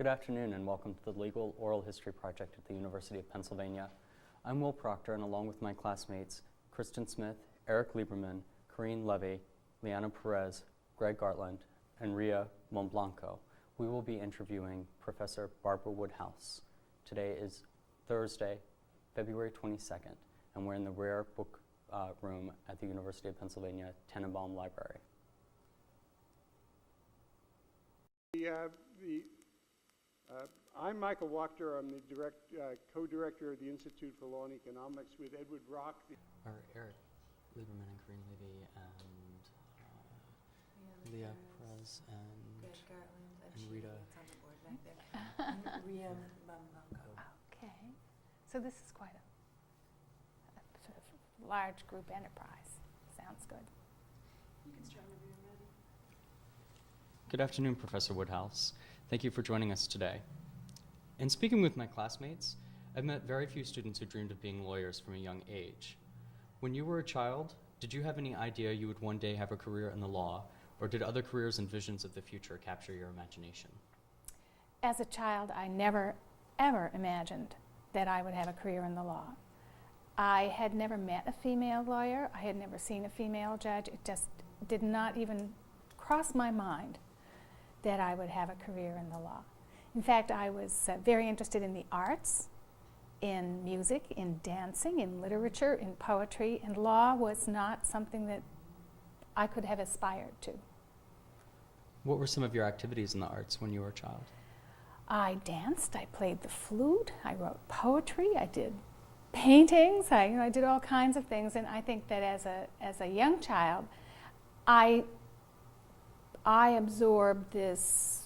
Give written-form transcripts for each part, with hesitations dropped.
Good afternoon and welcome to the Legal Oral History Project at the University of Pennsylvania. I'm Will Proctor, and along with my classmates Kristen Smith, Eric Lieberman, Corrine Levy, Liana Perez, Greg Gartland, and Ria Montblanco, we will be interviewing Professor Barbara Woodhouse. Today is Thursday, February 22nd, and we're in the Rare Book room at the University of Pennsylvania Tenenbaum Library. I'm Michael Wachter. I'm the co-director of the Institute for Law and Economics with Edward Rock. Eric Lieberman and Corrine Levy and Leah Perez and Rita. Ria Montblanco. Okay, so this is quite a sort of large group enterprise. Sounds good. You can start whenever you're ready. Good afternoon, Professor Woodhouse. Thank you for joining us today. In speaking with my classmates, I've met very few students who dreamed of being lawyers from a young age. When you were a child, did you have any idea you would one day have a career in the law, or did other careers and visions of the future capture your imagination? As a child, I never, ever imagined that I would have a career in the law. I had never met a female lawyer. I had never seen a female judge. It just did not even cross my mind that I would have a career in the law. In fact, I was very interested in the arts, in music, in dancing, in literature, in poetry, and law was not something that I could have aspired to. What were some of your activities in the arts when you were a child? I danced, I played the flute, I wrote poetry, I did paintings, I did all kinds of things, and I think that as a young child, I absorbed this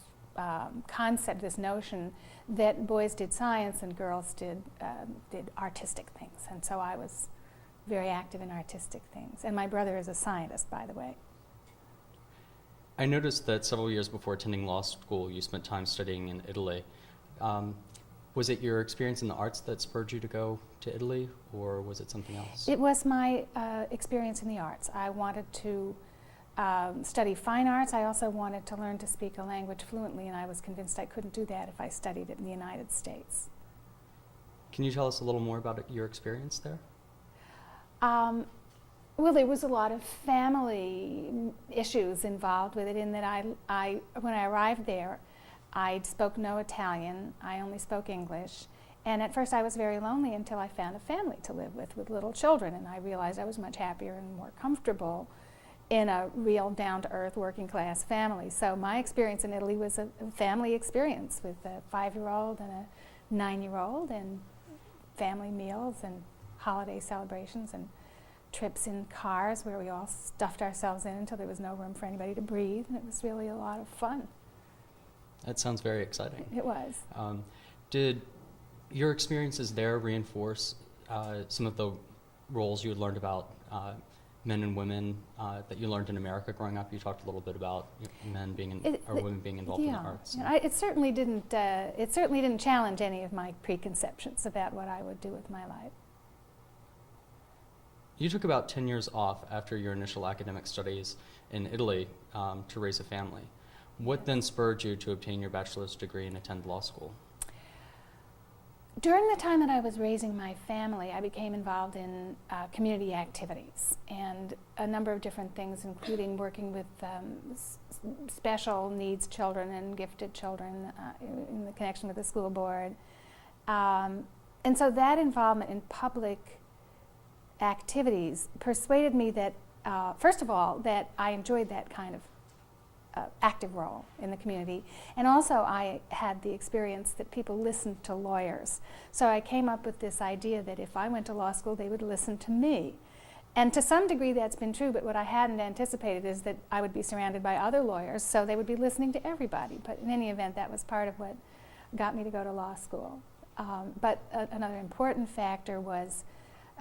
concept, this notion that boys did science and girls did artistic things. And so I was very active in artistic things. And my brother is a scientist, by the way. I noticed that several years before attending law school, you spent time studying in Italy. Was it your experience in the arts that spurred you to go to Italy, or was it something else? It was my experience in the arts. I wanted to study fine arts. I also wanted to learn to speak a language fluently, and I was convinced I couldn't do that if I studied it in the United States. Can you tell us a little more about your experience there? Well, there was a lot of family issues involved with it, in that when I arrived there, I spoke no Italian. I only spoke English. And at first I was very lonely until I found a family to live with little children, and I realized I was much happier and more comfortable in a real down-to-earth working class family. So my experience in Italy was a family experience with a 5-year-old and a 9-year-old, and family meals and holiday celebrations and trips in cars where we all stuffed ourselves in until there was no room for anybody to breathe, and it was really a lot of fun. That sounds very exciting. It was. Did your experiences there reinforce some of the roles you had learned about men and women that you learned in America growing up? You talked a little bit about men being women being involved in the arts. Yeah, it certainly didn't. It certainly didn't challenge any of my preconceptions about what I would do with my life. You took about 10 years off after your initial academic studies in Italy to raise a family. What then spurred you to obtain your bachelor's degree and attend law school? During the time that I was raising my family, I became involved in community activities and a number of different things, including working with special needs children and gifted children in the connection with the school board. And so that involvement in public activities persuaded me that, first of all, that I enjoyed that kind of active role in the community, and also I had the experience that people listened to lawyers. So I came up with this idea that if I went to law school, they would listen to me. And to some degree that's been true, but what I hadn't anticipated is that I would be surrounded by other lawyers, so they would be listening to everybody. But in any event, that was part of what got me to go to law school. But another important factor was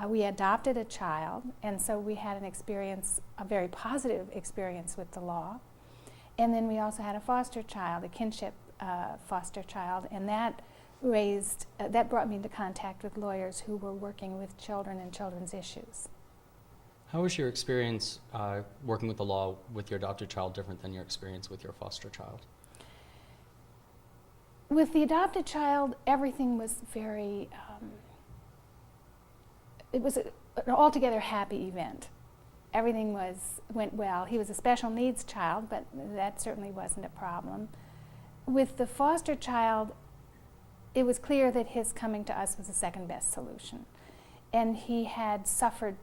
we adopted a child, and so we had an experience, a very positive experience with the law. And then we also had a foster child, a kinship foster child, and that brought me into contact with lawyers who were working with children and children's issues. How was your experience working with the law with your adopted child different than your experience with your foster child? With the adopted child, everything was very, it was an altogether happy event. Everything went well. He was a special needs child, but that certainly wasn't a problem. With the foster child, it was clear that his coming to us was the second best solution. And he had suffered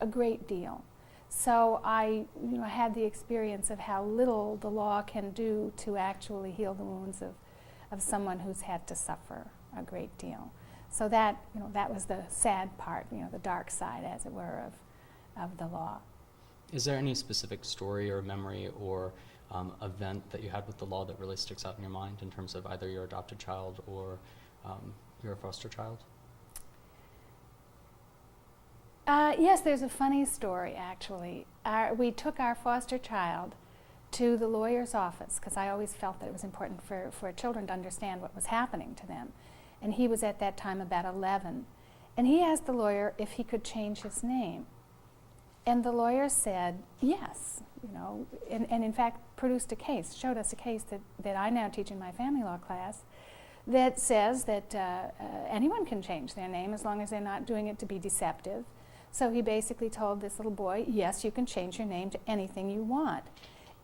a great deal. So I had the experience of how little the law can do to actually heal the wounds of someone who's had to suffer a great deal. So that, that was the sad part, the dark side, as it were, of the law. Is there any specific story or memory or event that you had with the law that really sticks out in your mind in terms of either your adopted child or your foster child? Yes, there's a funny story, actually. We took our foster child to the lawyer's office, because I always felt that it was important for children to understand what was happening to them. And he was at that time about 11. And he asked the lawyer if he could change his name. And the lawyer said yes, and in fact produced a case, showed us a case that I now teach in my family law class that says that anyone can change their name as long as they're not doing it to be deceptive. So he basically told this little boy, yes, you can change your name to anything you want.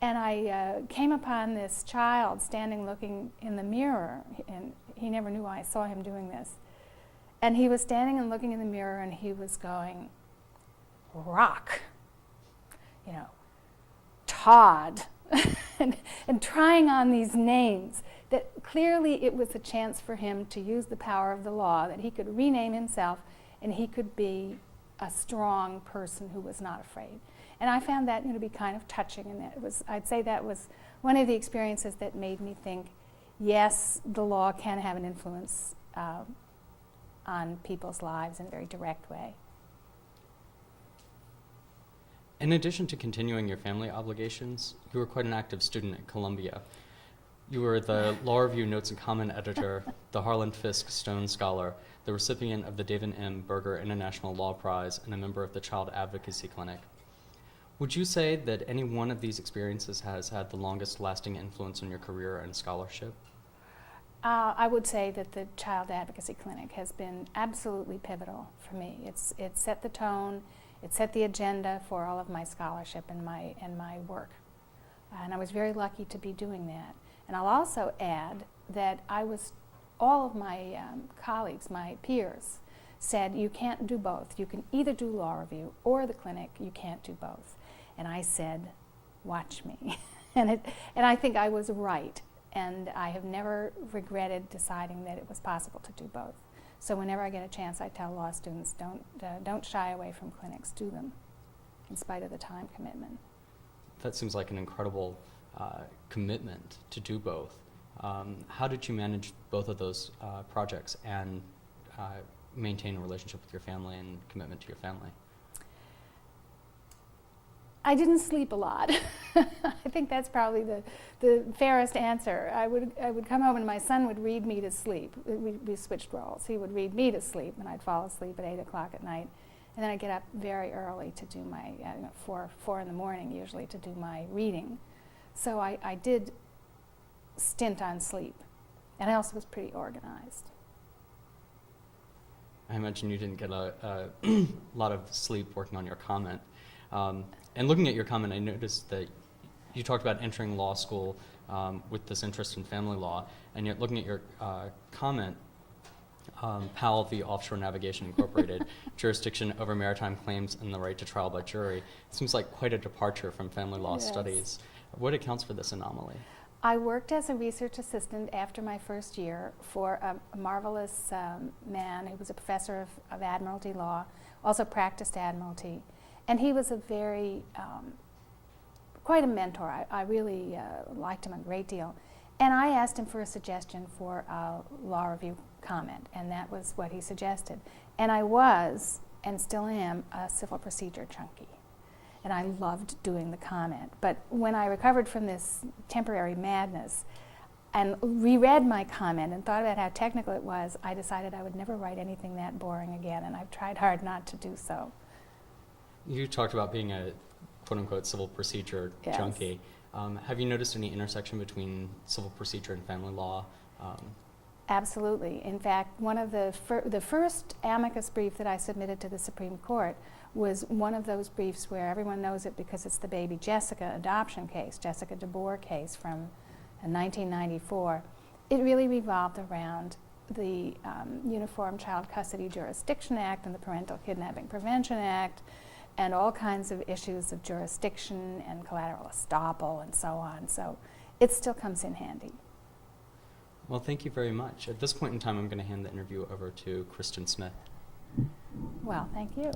And I came upon this child standing looking in the mirror, and he never knew I saw him doing this. And he was standing and looking in the mirror, and he was going, Rock, Todd, and trying on these names that clearly it was a chance for him to use the power of the law, that he could rename himself and he could be a strong person who was not afraid. And I found that to be kind of touching, and I'd say that was one of the experiences that made me think, yes, the law can have an influence on people's lives in a very direct way. In addition to continuing your family obligations, you were quite an active student at Columbia. You were the Law Review Notes and Comment Editor, the Harlan Fiske Stone Scholar, the recipient of the David M. Berger International Law Prize, and a member of the Child Advocacy Clinic. Would you say that any one of these experiences has had the longest lasting influence on your career and scholarship? I would say that the Child Advocacy Clinic has been absolutely pivotal for me. It's set the tone, it set the agenda for all of my scholarship and my work. And I was very lucky to be doing that. And I'll also add that all of my colleagues, my peers, said you can't do both. You can either do law review or the clinic. You can't do both. And I said, watch me. and I think I was right. And I have never regretted deciding that it was possible to do both. So whenever I get a chance, I tell law students, don't shy away from clinics. Do them, in spite of the time commitment. That seems like an incredible commitment to do both. How did you manage both of those projects and maintain a relationship with your family and commitment to your family? I didn't sleep a lot. I think that's probably the fairest answer. I would come home and my son would read me to sleep. We switched roles. He would read me to sleep and I'd fall asleep at 8 o'clock at night. And then I'd get up very early to do my, 4 in the morning usually, to do my reading. So I did stint on sleep. And I also was pretty organized. I imagine you didn't get a lot of sleep working on your comment. And looking at your comment, I noticed that you talked about entering law school with this interest in family law, and yet looking at your comment, Powell v. Offshore Navigation Incorporated, jurisdiction over maritime claims and the right to trial by jury, it seems like quite a departure from family law studies. What accounts for this anomaly? I worked as a research assistant after my first year for a marvelous man who was a professor of admiralty law, also practiced admiralty. And he was a very, quite a mentor. I really liked him a great deal. And I asked him for a suggestion for a law review comment, and that was what he suggested. And I was, and still am, a civil procedure junkie. And I loved doing the comment. But when I recovered from this temporary madness and reread my comment and thought about how technical it was, I decided I would never write anything that boring again, and I've tried hard not to do so. You talked about being a quote-unquote civil procedure junkie. Have you noticed any intersection between civil procedure and family law Absolutely. In fact, one of the first amicus brief that I submitted to the Supreme Court was one of those briefs where everyone knows it because it's the baby Jessica adoption case, Jessica DeBoer case from 1994. It really revolved around the Uniform Child Custody Jurisdiction Act and the Parental Kidnapping Prevention Act and all kinds of issues of jurisdiction and collateral estoppel and so on. So it still comes in handy. Well, thank you very much. At this point in time, I'm going to hand the interview over to Kristen Smith. Well, thank you.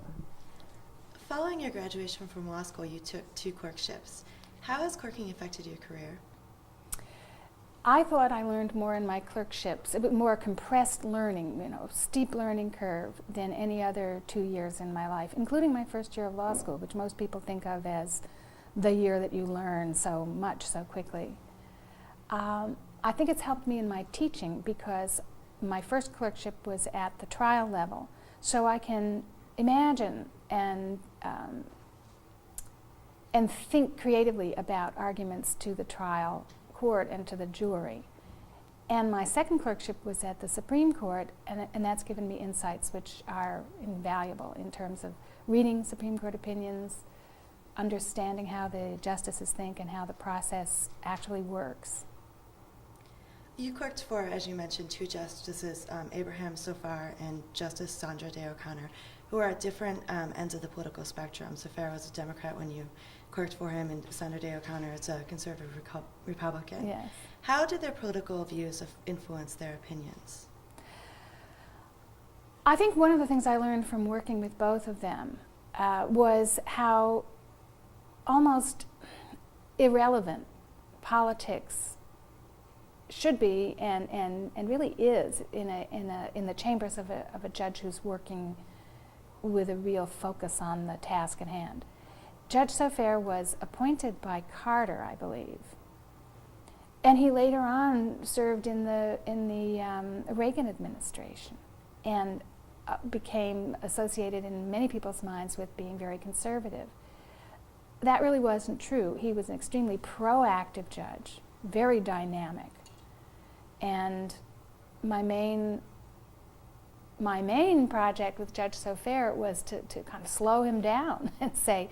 Following your graduation from law school, you took 2 clerkships. How has clerking affected your career? I thought I learned more in my clerkships, a bit more compressed learning, steep learning curve than any other 2 years in my life, including my first year of law school, which most people think of as the year that you learn so much so quickly. I think it's helped me in my teaching because my first clerkship was at the trial level, so I can imagine and think creatively about arguments to the trial court and to the jury. And my second clerkship was at the Supreme Court, and that's given me insights which are invaluable in terms of reading Supreme Court opinions, understanding how the justices think and how the process actually works. You clerked for, as you mentioned, 2 justices, Abraham Sofar and Justice Sandra Day O'Connor, who are at different ends of the political spectrum. Sofar was a Democrat when you clerked for him, and Sandra Day O'Connor is a conservative Republican. Yes. How did their political views influence their opinions? I think one of the things I learned from working with both of them was how almost irrelevant politics should be and really is in the chambers of a judge who's working with a real focus on the task at hand. Judge Sofar was appointed by Carter, I believe, and he later on served in the Reagan administration and became associated in many people's minds with being very conservative. That really wasn't true. He was an extremely proactive judge, very dynamic. And my main project with Judge Sofar was to kind of slow him down and say,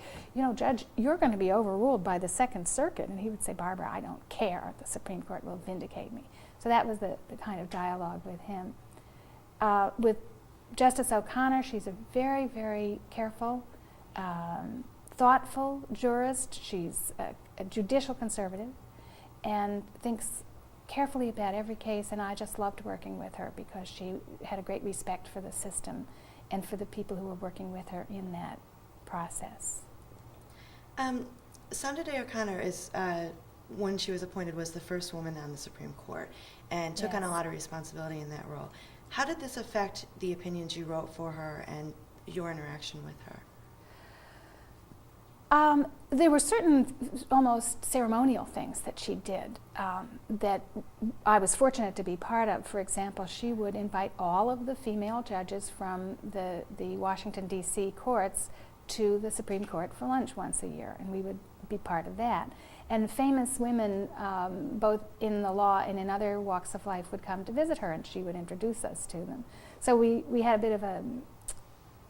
Judge, you're going to be overruled by the Second Circuit. And he would say, Barbara, I don't care. The Supreme Court will vindicate me. So that was the kind of dialogue with him. With Justice O'Connor, she's a very, very careful, thoughtful jurist. She's a judicial conservative and thinks carefully about every case, and I just loved working with her because she had a great respect for the system and for the people who were working with her in that process. Sandra Day O'Connor is, when she was appointed, was the first woman on the Supreme Court and took on a lot of responsibility in that role. How did this affect the opinions you wrote for her and your interaction with her? There were certain almost ceremonial things that she did that I was fortunate to be part of. For example, she would invite all of the female judges from the Washington, D.C. courts to the Supreme Court for lunch once a year, and we would be part of that. And famous women, both in the law and in other walks of life, would come to visit her, and she would introduce us to them. So we had a bit of a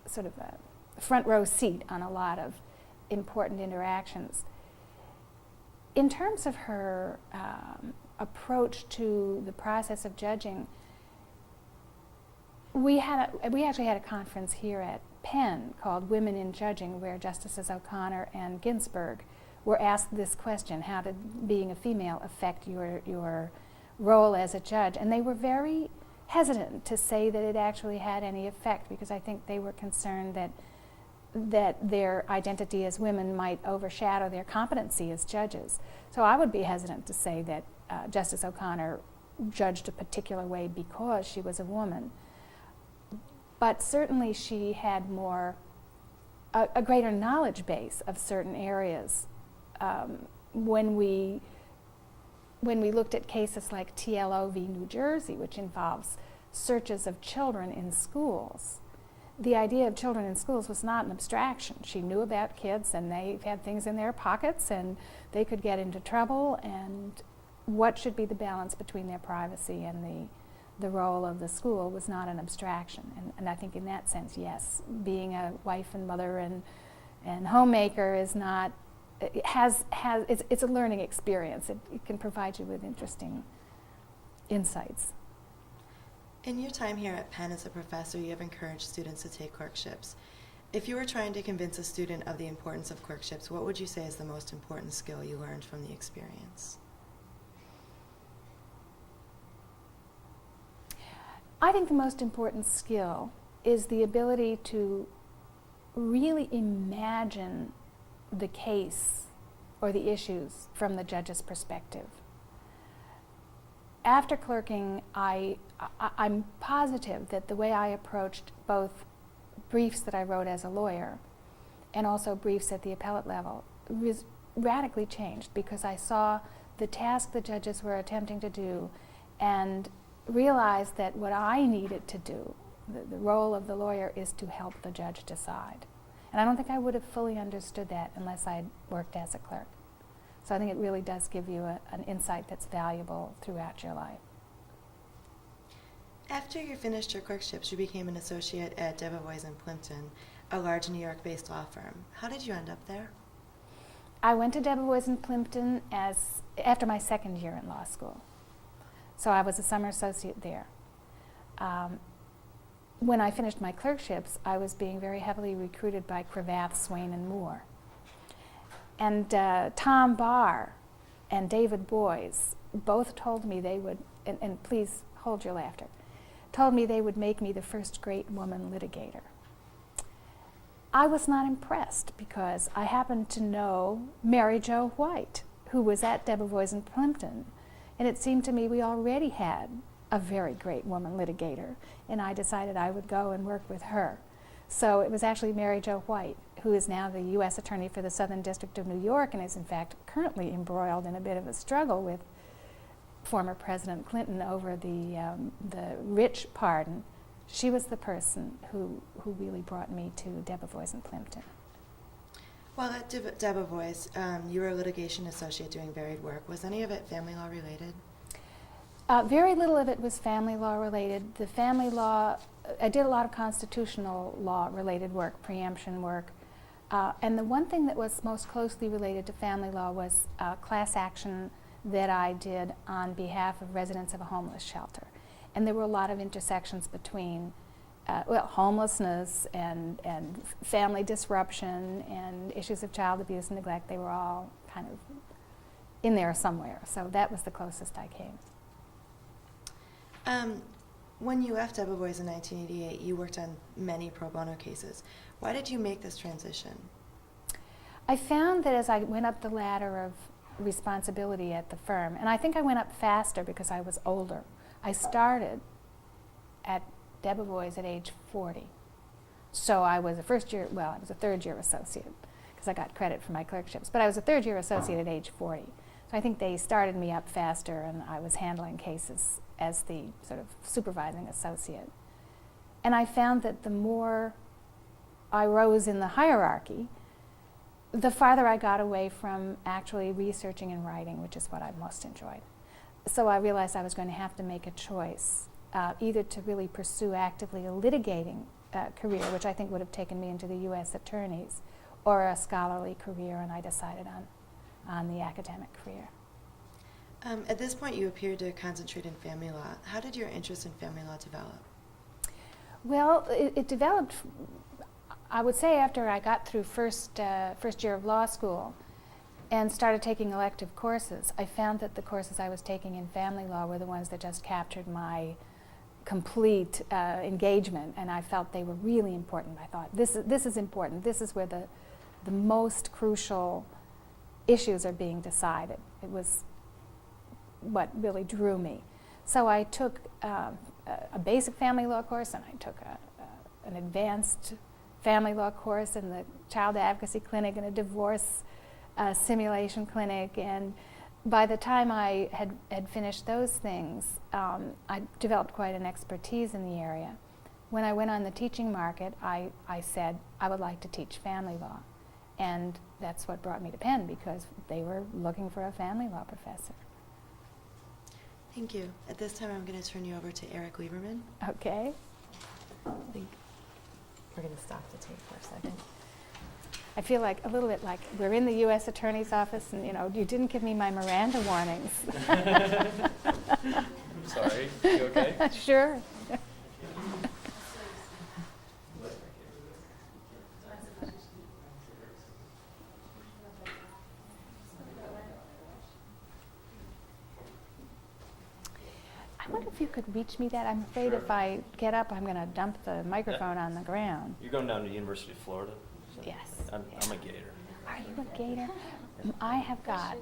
sort of a front row seat on a lot of important interactions. In terms of her approach to the process of judging, we actually had a conference here at Penn called Women in Judging, where Justices O'Connor and Ginsburg were asked this question: how did being a female affect your role as a judge? And they were very hesitant to say that it actually had any effect, because I think they were concerned that their identity as women might overshadow their competency as judges. So I would be hesitant to say that Justice O'Connor judged a particular way because she was a woman. But certainly she had a greater knowledge base of certain areas. When we looked at cases like TLO v. New Jersey, which involves searches of children in schools, the idea of children in schools was not an abstraction. She knew about kids, and they had things in their pockets, and they could get into trouble, and what should be the balance between their privacy and the role of the school was not an abstraction. And I think in that sense, yes, being a wife and mother and homemaker is not, it's a learning experience. It can provide you with interesting insights. In your time here at Penn as a professor, you have encouraged students to take clerkships. If you were trying to convince a student of the importance of clerkships, what would you say is the most important skill you learned from the experience? I think the most important skill is the ability to really imagine the case or the issues from the judge's perspective. After clerking, I'm positive that the way I approached both briefs that I wrote as a lawyer and also briefs at the appellate level was radically changed, because I saw the task the judges were attempting to do and realized that what I needed to do, the role of the lawyer, is to help the judge decide. And I don't think I would have fully understood that unless I'd worked as a clerk. So I think it really does give you an insight that's valuable throughout your life. After you finished your clerkships, you became an associate at Debevoise & Plimpton, a large New York-based law firm. How did you end up there? I went to Debevoise & Plimpton after my second year in law school. So I was a summer associate there. When I finished my clerkships, I was being very heavily recruited by Cravath, Swain & Moore. And Tom Barr and David Boies both told me they would, and please hold your laughter, told me they would make me the first great woman litigator. I was not impressed, because I happened to know Mary Jo White, who was at Debevoise & Plimpton, and it seemed to me we already had a very great woman litigator, and I decided I would go and work with her. So it was actually Mary Jo White, who is now the U.S. Attorney for the Southern District of New York and is in fact currently embroiled in a bit of a struggle with former President Clinton over the rich pardon. She was the person who really brought me to Debevoise & Plimpton. While at Debevoise, you were a litigation associate doing varied work. Was any of it family law related? Very little of it was family law related. The family law, I did a lot of constitutional law related work, preemption work. And the one thing that was most closely related to family law was class action that I did on behalf of residents of a homeless shelter. And there were a lot of intersections between homelessness and family disruption and issues of child abuse and neglect. They were all kind of in there somewhere. So that was the closest I came. When you left Debevoise in 1988, you worked on many pro bono cases. Why did you make this transition? I found that as I went up the ladder of responsibility at the firm, and I think I went up faster because I was older. I started at Debevoise at age 40. So I was I was a third year associate because I got credit for my clerkships, but I was a third year associate at age 40. So I think they started me up faster, and I was handling cases as the sort of supervising associate. And I found that the more I rose in the hierarchy, the farther I got away from actually researching and writing, which is what I most enjoyed. So I realized I was going to have to make a choice, either to really pursue actively a litigating career, which I think would have taken me into the U.S. attorneys, or a scholarly career, and I decided on the academic career. At this point, you appeared to concentrate in family law. How did your interest in family law develop? Well, it developed, I would say, after I got through first year of law school and started taking elective courses. I found that the courses I was taking in family law were the ones that just captured my complete engagement, and I felt they were really important. I thought, this is important. This is where the most crucial issues are being decided. It was what really drew me. So I took a basic family law course, and I took an advanced family law course in the Child Advocacy Clinic and a divorce simulation clinic. And by the time I had finished those things, I developed quite an expertise in the area. When I went on the teaching market, I said I would like to teach family law. And that's what brought me to Penn, because they were looking for a family law professor. Thank you. At this time, I'm going to turn you over to Eric Lieberman. Okay. I think we're going to stop the tape for a second. I feel like a little bit like we're in the U.S. Attorney's Office, and you didn't give me my Miranda warnings. Sorry, you okay? Sure. I wonder if you could reach me that. I'm afraid Sure. if I get up, I'm going to dump the microphone on the ground. You're going down to the University of Florida? So Yes. I'm a Gator. Are you a Gator? I have got,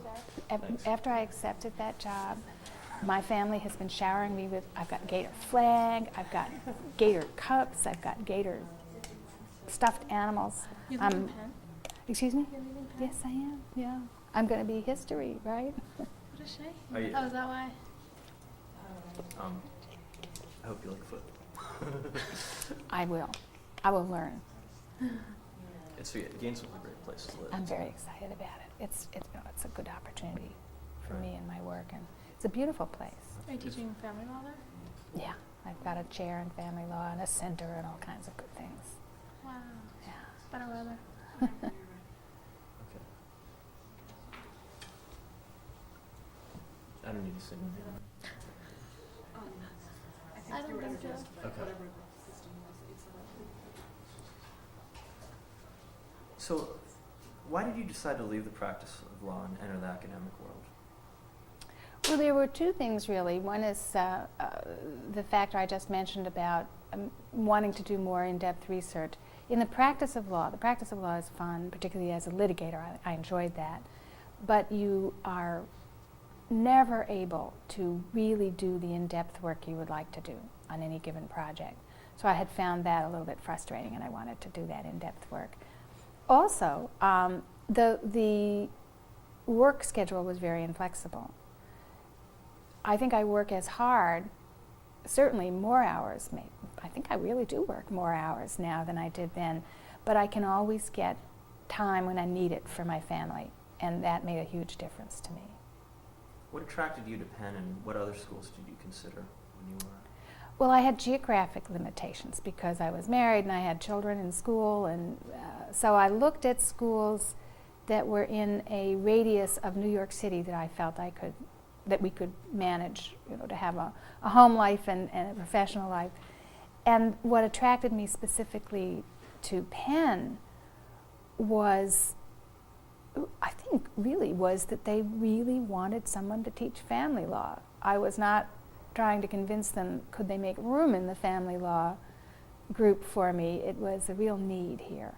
Thanks. after I accepted that job, my family has been showering me with, I've got Gator flag, I've got Gator cups, I've got Gator stuffed animals. You live in Penn? Excuse me? You live in Penn? Yes, I am, yeah. I'm going to be history, right? What a shame. Are you- Oh, is that why? I hope you like foot. I will. I will learn. Gainesville's a great place to live. I'm very excited about it. It's a good opportunity for me and my work, and it's a beautiful place. Are you teaching family law there? Yeah, I've got a chair in family law and a center and all kinds of good things. Wow. Yeah. Better weather. Okay. I don't need to sing. I don't think so. Okay. So, why did you decide to leave the practice of law and enter the academic world? Well, there were two things really. One is the factor I just mentioned about wanting to do more in-depth research. In the practice of law is fun, particularly as a litigator. I enjoyed that. But you are never able to really do the in-depth work you would like to do on any given project. So I had found that a little bit frustrating, and I wanted to do that in-depth work. Also, the work schedule was very inflexible. I think I work as hard, certainly more hours. I think I really do work more hours now than I did then, but I can always get time when I need it for my family, and that made a huge difference to me. What attracted you to Penn, and what other schools did you consider when you were? Well, I had geographic limitations because I was married and I had children in school, and so I looked at schools that were in a radius of New York City that I felt that we could manage, to have a home life and a professional life. And what attracted me specifically to Penn was, I think really was that they really wanted someone to teach family law. I was not trying to convince them, could they make room in the family law group for me? It was a real need here.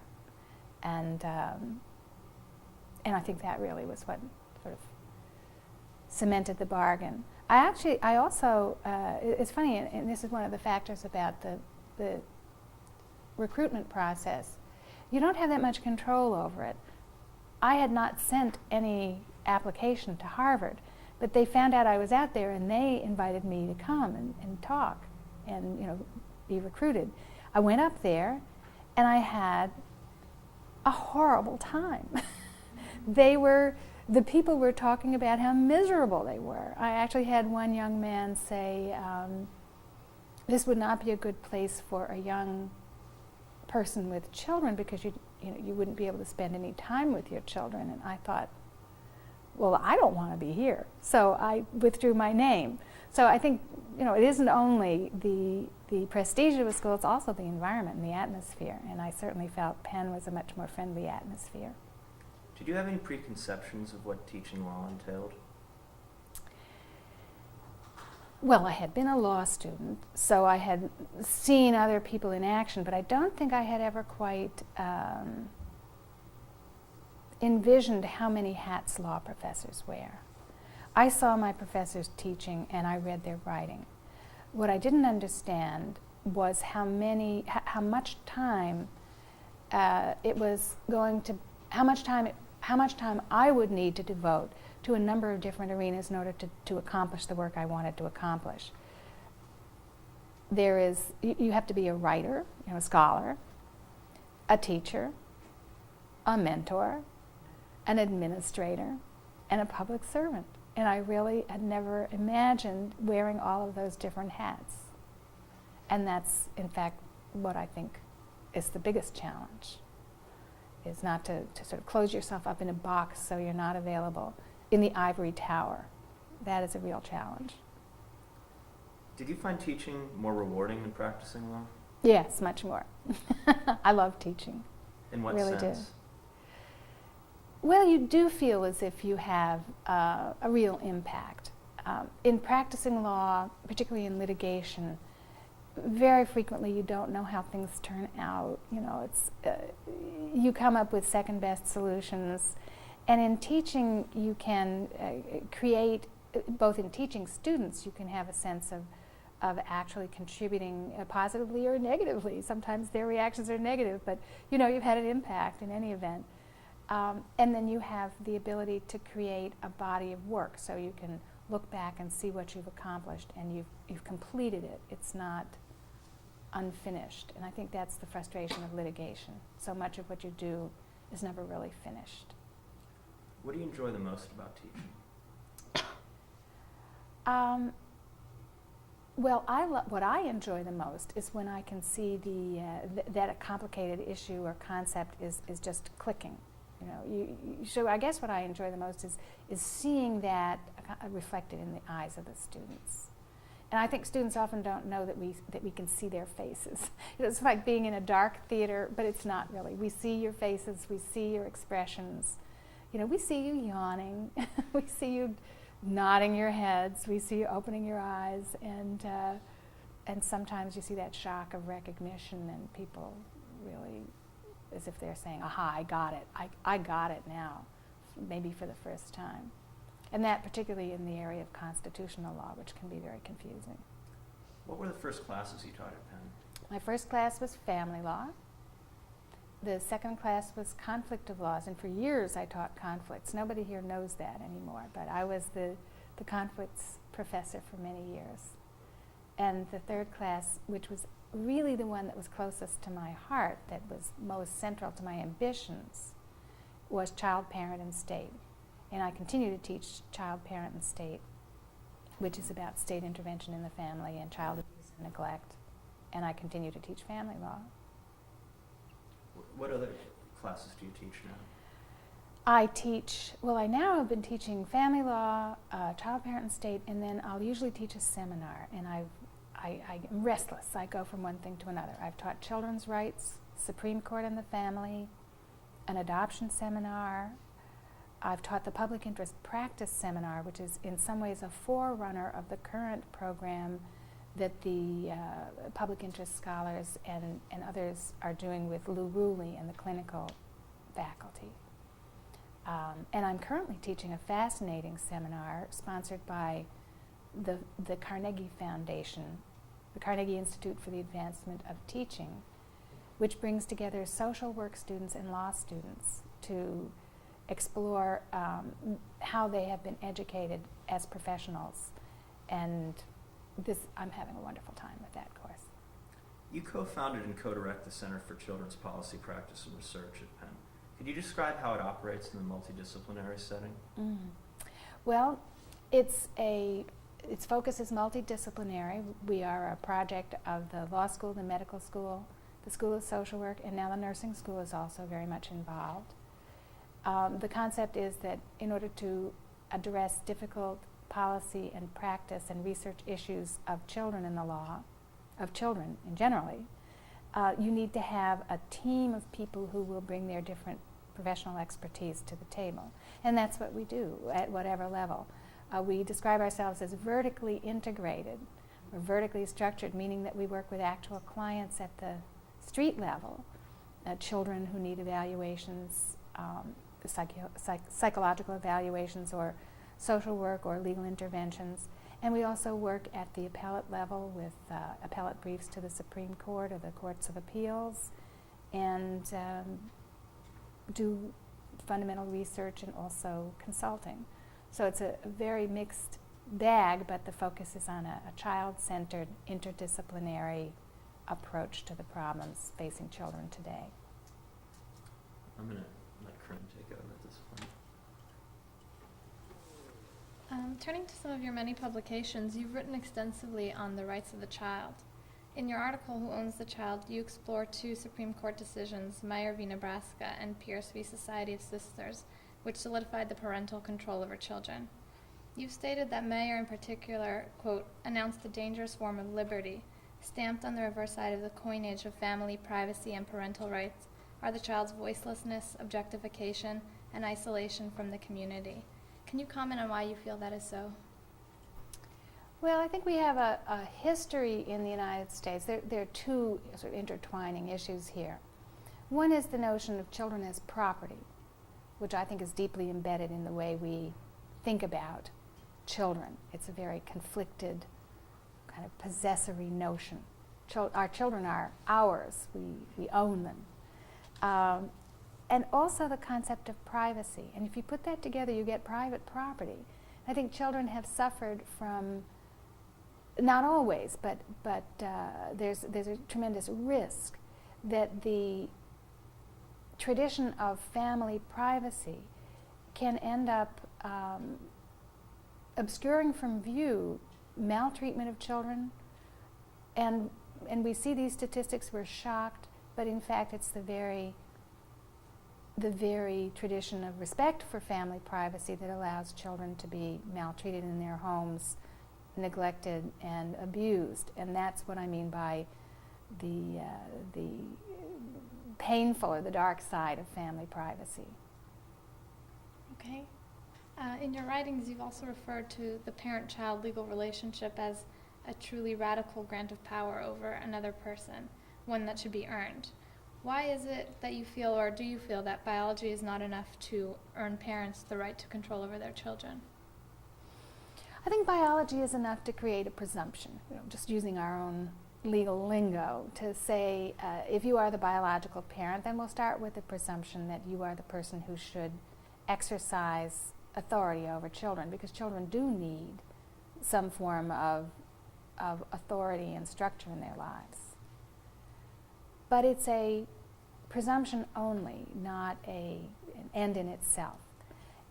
And I think that really was what sort of cemented the bargain. I also, it's funny, and this is one of the factors about the recruitment process. You don't have that much control over it. I had not sent any application to Harvard, but they found out I was out there, and they invited me to come and talk and be recruited. I went up there, and I had a horrible time. The people were talking about how miserable they were. I actually had one young man say, this would not be a good place for a young person with children because you wouldn't be able to spend any time with your children. And I thought, well, I don't want to be here. So I withdrew my name. So I think, it isn't only the prestige of a school, it's also the environment and the atmosphere. And I certainly felt Penn was a much more friendly atmosphere. Did you have any preconceptions of what teaching law entailed? Well, I had been a law student, so I had seen other people in action, but I don't think I had ever quite envisioned how many hats law professors wear. I saw my professors teaching and I read their writing. What I didn't understand was how much time it was going to, how much time I would need to devote to a number of different arenas in order to accomplish the work I wanted to accomplish. You have to be a writer, a scholar, a teacher, a mentor, an administrator, and a public servant. And I really had never imagined wearing all of those different hats. And that's, in fact, what I think is the biggest challenge, is not to sort of close yourself up in a box so you're not available in the ivory tower. That is a real challenge. Did you find teaching more rewarding than practicing law? Yes, much more. I love teaching. In what Really sense? do. Well, you do feel as if you have a real impact. In practicing law, particularly in litigation, very frequently you don't know how things turn out. You know, it's you come up with second best solutions, and in teaching you can create, both in teaching students, you can have a sense of actually contributing positively or negatively. Sometimes their reactions are negative, but you know, you've had an impact in any event. And then you have the ability to create a body of work, so you can look back and see what you've accomplished, and you've completed it. It's not unfinished. And I think that's the frustration of litigation. So much of what you do is never really finished. What do you enjoy the most about teaching? Well, what I enjoy the most is when I can see that a complicated issue or concept is just clicking. You know, so I guess what I enjoy the most is seeing that reflected in the eyes of the students. And I think students often don't know that we can see their faces. You know, it's like being in a dark theater, but it's not really. We see your faces, we see your expressions. You know, we see you yawning, we see you nodding your heads, we see you opening your eyes, and sometimes you see that shock of recognition, and people really, as if they're saying, aha, I got it. I got it now, maybe for the first time. And that particularly in the area of constitutional law, which can be very confusing. What were the first classes you taught at Penn? My first class was family law. The second class was conflict of laws, and for years I taught conflicts. Nobody here knows that anymore, but I was the conflicts professor for many years. And the third class, which was really the one that was closest to my heart, that was most central to my ambitions, was child, parent, and state. And I continue to teach child, parent, and state, which is about state intervention in the family and child abuse and neglect. And I continue to teach family law. What other classes do you teach now? I teach, well, I now have been teaching family law, child, parent, and state, and then I'll usually teach a seminar. And I'm restless. I go from one thing to another. I've taught children's rights, Supreme Court and the family, an adoption seminar. I've taught the public interest practice seminar, which is in some ways a forerunner of the current program that the public interest scholars and others are doing with Lou Ruley and the clinical faculty. And I'm currently teaching a fascinating seminar sponsored by the Carnegie Foundation, the Carnegie Institute for the Advancement of Teaching, which brings together social work students and law students to explore how they have been educated as professionals. And I'm having a wonderful time with that course. You co-founded and co-direct the Center for Children's Policy Practice and Research at Penn. Could you describe how it operates in the multidisciplinary setting? Well, its focus is multidisciplinary. We are a project of the law school, the medical school, the School of Social Work, and now the nursing school is also very much involved. The concept is that in order to address difficult policy and practice and research issues of children in the law, of children in generally, you need to have a team of people who will bring their different professional expertise to the table. And that's what we do at whatever level. We describe ourselves as vertically integrated or vertically structured, meaning that we work with actual clients at the street level, children who need evaluations, psychological evaluations or social work or legal interventions. And we also work at the appellate level with appellate briefs to the Supreme Court or the Courts of Appeals, and do fundamental research and also consulting. So it's a very mixed bag, but the focus is on a child-centered, interdisciplinary approach to the problems facing children today. I'm going to let Corinne take over at this point. Turning to some of your many publications, you've written extensively on the rights of the child. In your article, Who Owns the Child, you explore two Supreme Court decisions, Meyer v. Nebraska and Pierce v. Society of Sisters, which solidified the parental control over children. You've stated that Meyer in particular, quote, announced a dangerous form of liberty. Stamped on the reverse side of the coinage of family, privacy, and parental rights are the child's voicelessness, objectification, and isolation from the community. Can you comment on why you feel that is so? Well, I think we have a history in the United States. There are two sort of intertwining issues here. One is the notion of children as property, which I think is deeply embedded in the way we think about children. It's a very conflicted, kind of possessory notion. Our children are ours. We own them. And also the concept of privacy. And if you put that together, you get private property. I think children have suffered from, not always, but there's a tremendous risk that the tradition of family privacy can end up obscuring from view maltreatment of children. And we see these statistics, we're shocked, but in fact it's the very tradition of respect for family privacy that allows children to be maltreated in their homes, neglected and abused. And that's what I mean by the painful or the dark side of family privacy. Okay. In your writings, you've also referred to the parent-child legal relationship as a truly radical grant of power over another person, one that should be earned. Why is it that you feel, or do you feel, that biology is not enough to earn parents the right to control over their children? I think biology is enough to create a presumption, just using our own legal lingo, to say if you are the biological parent, then we'll start with the presumption that you are the person who should exercise authority over children, because children do need some form of authority and structure in their lives. But it's a presumption only, not an end in itself.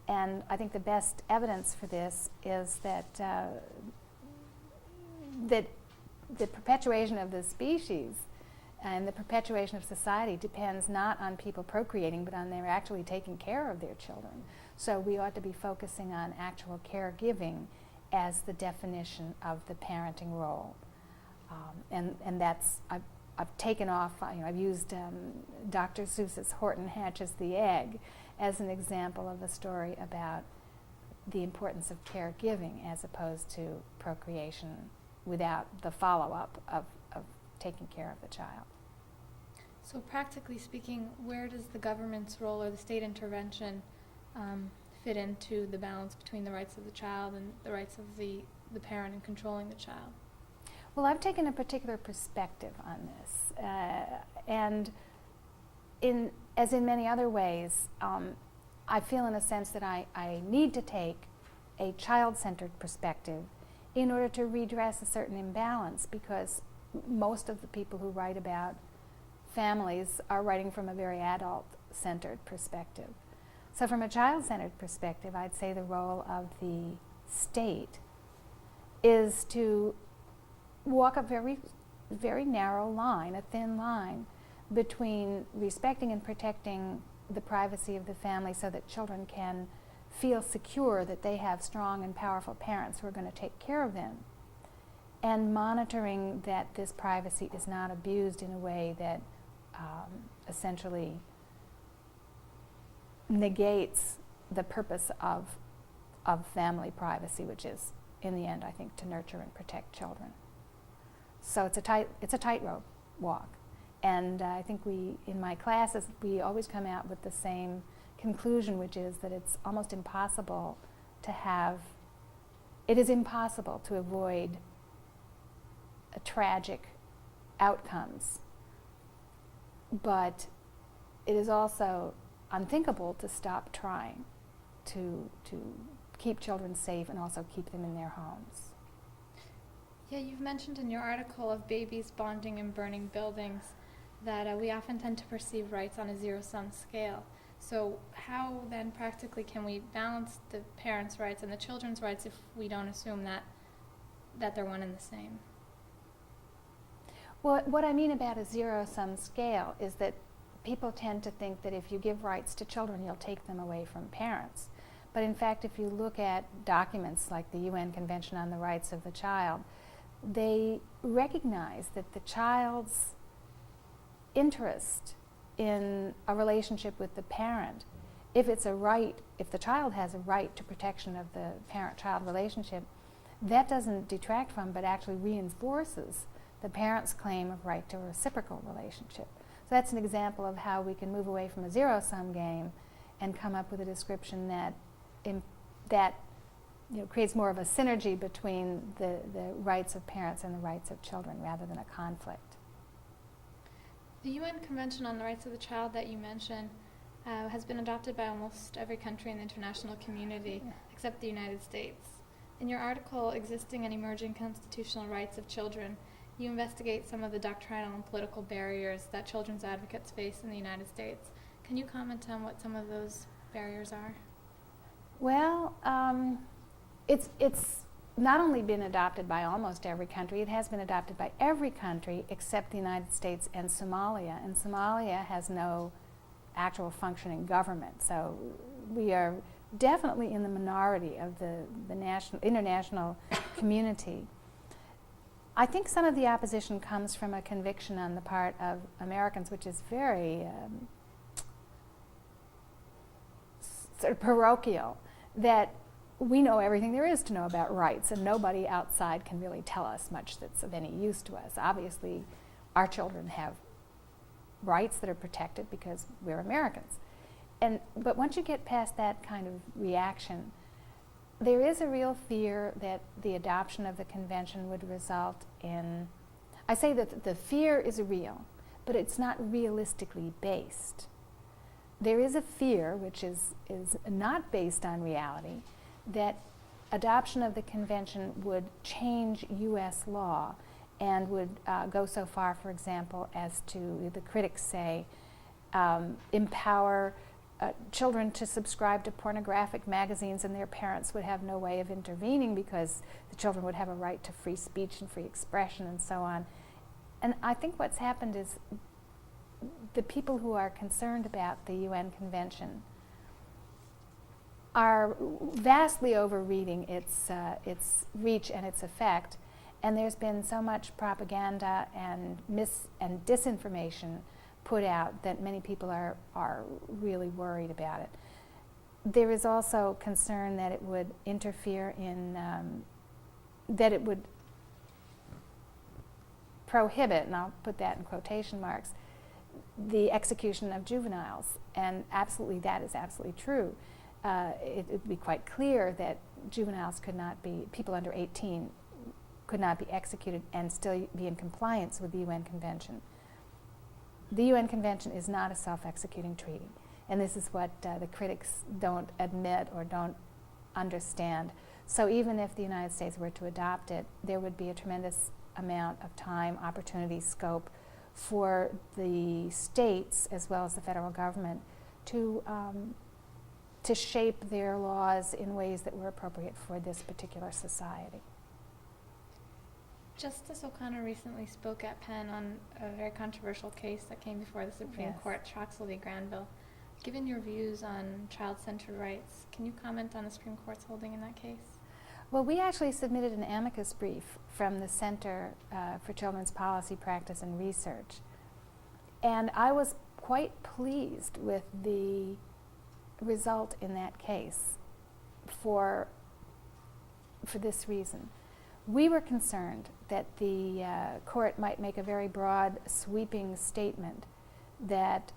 And I think the best evidence for this is that that the perpetuation of the species and the perpetuation of society depends not on people procreating, but on their actually taking care of their children. So we ought to be focusing on actual caregiving as the definition of the parenting role. And that's, I've taken off, I've used Dr. Seuss's Horton Hatches the Egg as an example of a story about the importance of caregiving as opposed to procreation without the follow-up of taking care of the child. So practically speaking, where does the government's role or the state intervention fit into the balance between the rights of the child and the rights of the parent in controlling the child? Well, I've taken a particular perspective on this, and as in many other ways, I feel in a sense that I need to take a child-centered perspective in order to redress a certain imbalance, because most of the people who write about families are writing from a very adult-centered perspective. So from a child-centered perspective, I'd say the role of the state is to walk a very, very narrow line, a thin line, between respecting and protecting the privacy of the family so that children can feel secure that they have strong and powerful parents who are going to take care of them, and monitoring that this privacy is not abused in a way that essentially negates the purpose of family privacy, which is, in the end, I think, to nurture and protect children. So it's a tightrope walk. And I think in my classes, we always come out with the same conclusion, which is that it's almost impossible it is impossible to avoid tragic outcomes. But it is also unthinkable to stop trying to keep children safe and also keep them in their homes. Yeah, you've mentioned in your article of babies bonding and burning buildings that we often tend to perceive rights on a zero-sum scale. So how then practically can we balance the parents' rights and the children's rights if we don't assume that they're one and the same? Well, what I mean about a zero-sum scale is that people tend to think that if you give rights to children, you'll take them away from parents. But in fact, if you look at documents like the UN Convention on the Rights of the Child, they recognize that the child's interest in a relationship with the parent, if it's a right, if the child has a right to protection of the parent-child relationship, that doesn't detract from but actually reinforces the parent's claim of right to a reciprocal relationship. So that's an example of how we can move away from a zero-sum game and come up with a description that creates more of a synergy between the rights of parents and the rights of children rather than a conflict. The UN Convention on the Rights of the Child that you mentioned has been adopted by almost every country in the international community except the United States. In your article, Existing and Emerging Constitutional Rights of Children, you investigate some of the doctrinal and political barriers that children's advocates face in the United States. Can you comment on what some of those barriers are? Well, it's not only been adopted by almost every country, it has been adopted by every country except the United States and Somalia. And Somalia has no actual functioning government. So we are definitely in the minority of the international community. I think some of the opposition comes from a conviction on the part of Americans, which is very sort of parochial, that we know everything there is to know about rights, and nobody outside can really tell us much that's of any use to us. Obviously, our children have rights that are protected because we're Americans. But once you get past that kind of reaction, there is a real fear that the adoption of the convention would result in, I say that the fear is real, but it's not realistically based. There is a fear, which is not based on reality, that adoption of the convention would change U.S. law and would go so far, for example, as to, the critics say, empower children to subscribe to pornographic magazines, and their parents would have no way of intervening because the children would have a right to free speech and free expression and so on. And I think what's happened is the people who are concerned about the UN Convention are vastly overreading its reach and its effect, and there's been so much propaganda and disinformation put out that many people are really worried about it. There is also concern that it would interfere in, that it would prohibit, and I'll put that in quotation marks, the execution of juveniles, and absolutely that is absolutely true. It would be quite clear that juveniles could not be, people under 18 could not be executed and still be in compliance with the UN Convention. The UN Convention is not a self-executing treaty, and this is what the critics don't admit or don't understand. So even if the United States were to adopt it, there would be a tremendous amount of time, opportunity, scope for the states as well as the federal government to shape their laws in ways that were appropriate for this particular society. Justice O'Connor recently spoke at Penn on a very controversial case that came before the Supreme Yes. Court, Troxel v. Granville. Given your views on child-centered rights, can you comment on the Supreme Court's holding in that case? Well, we actually submitted an amicus brief from the Center for Children's Policy, Practice, and Research. And I was quite pleased with the result in that case for this reason. We were concerned that the court might make a very broad, sweeping statement that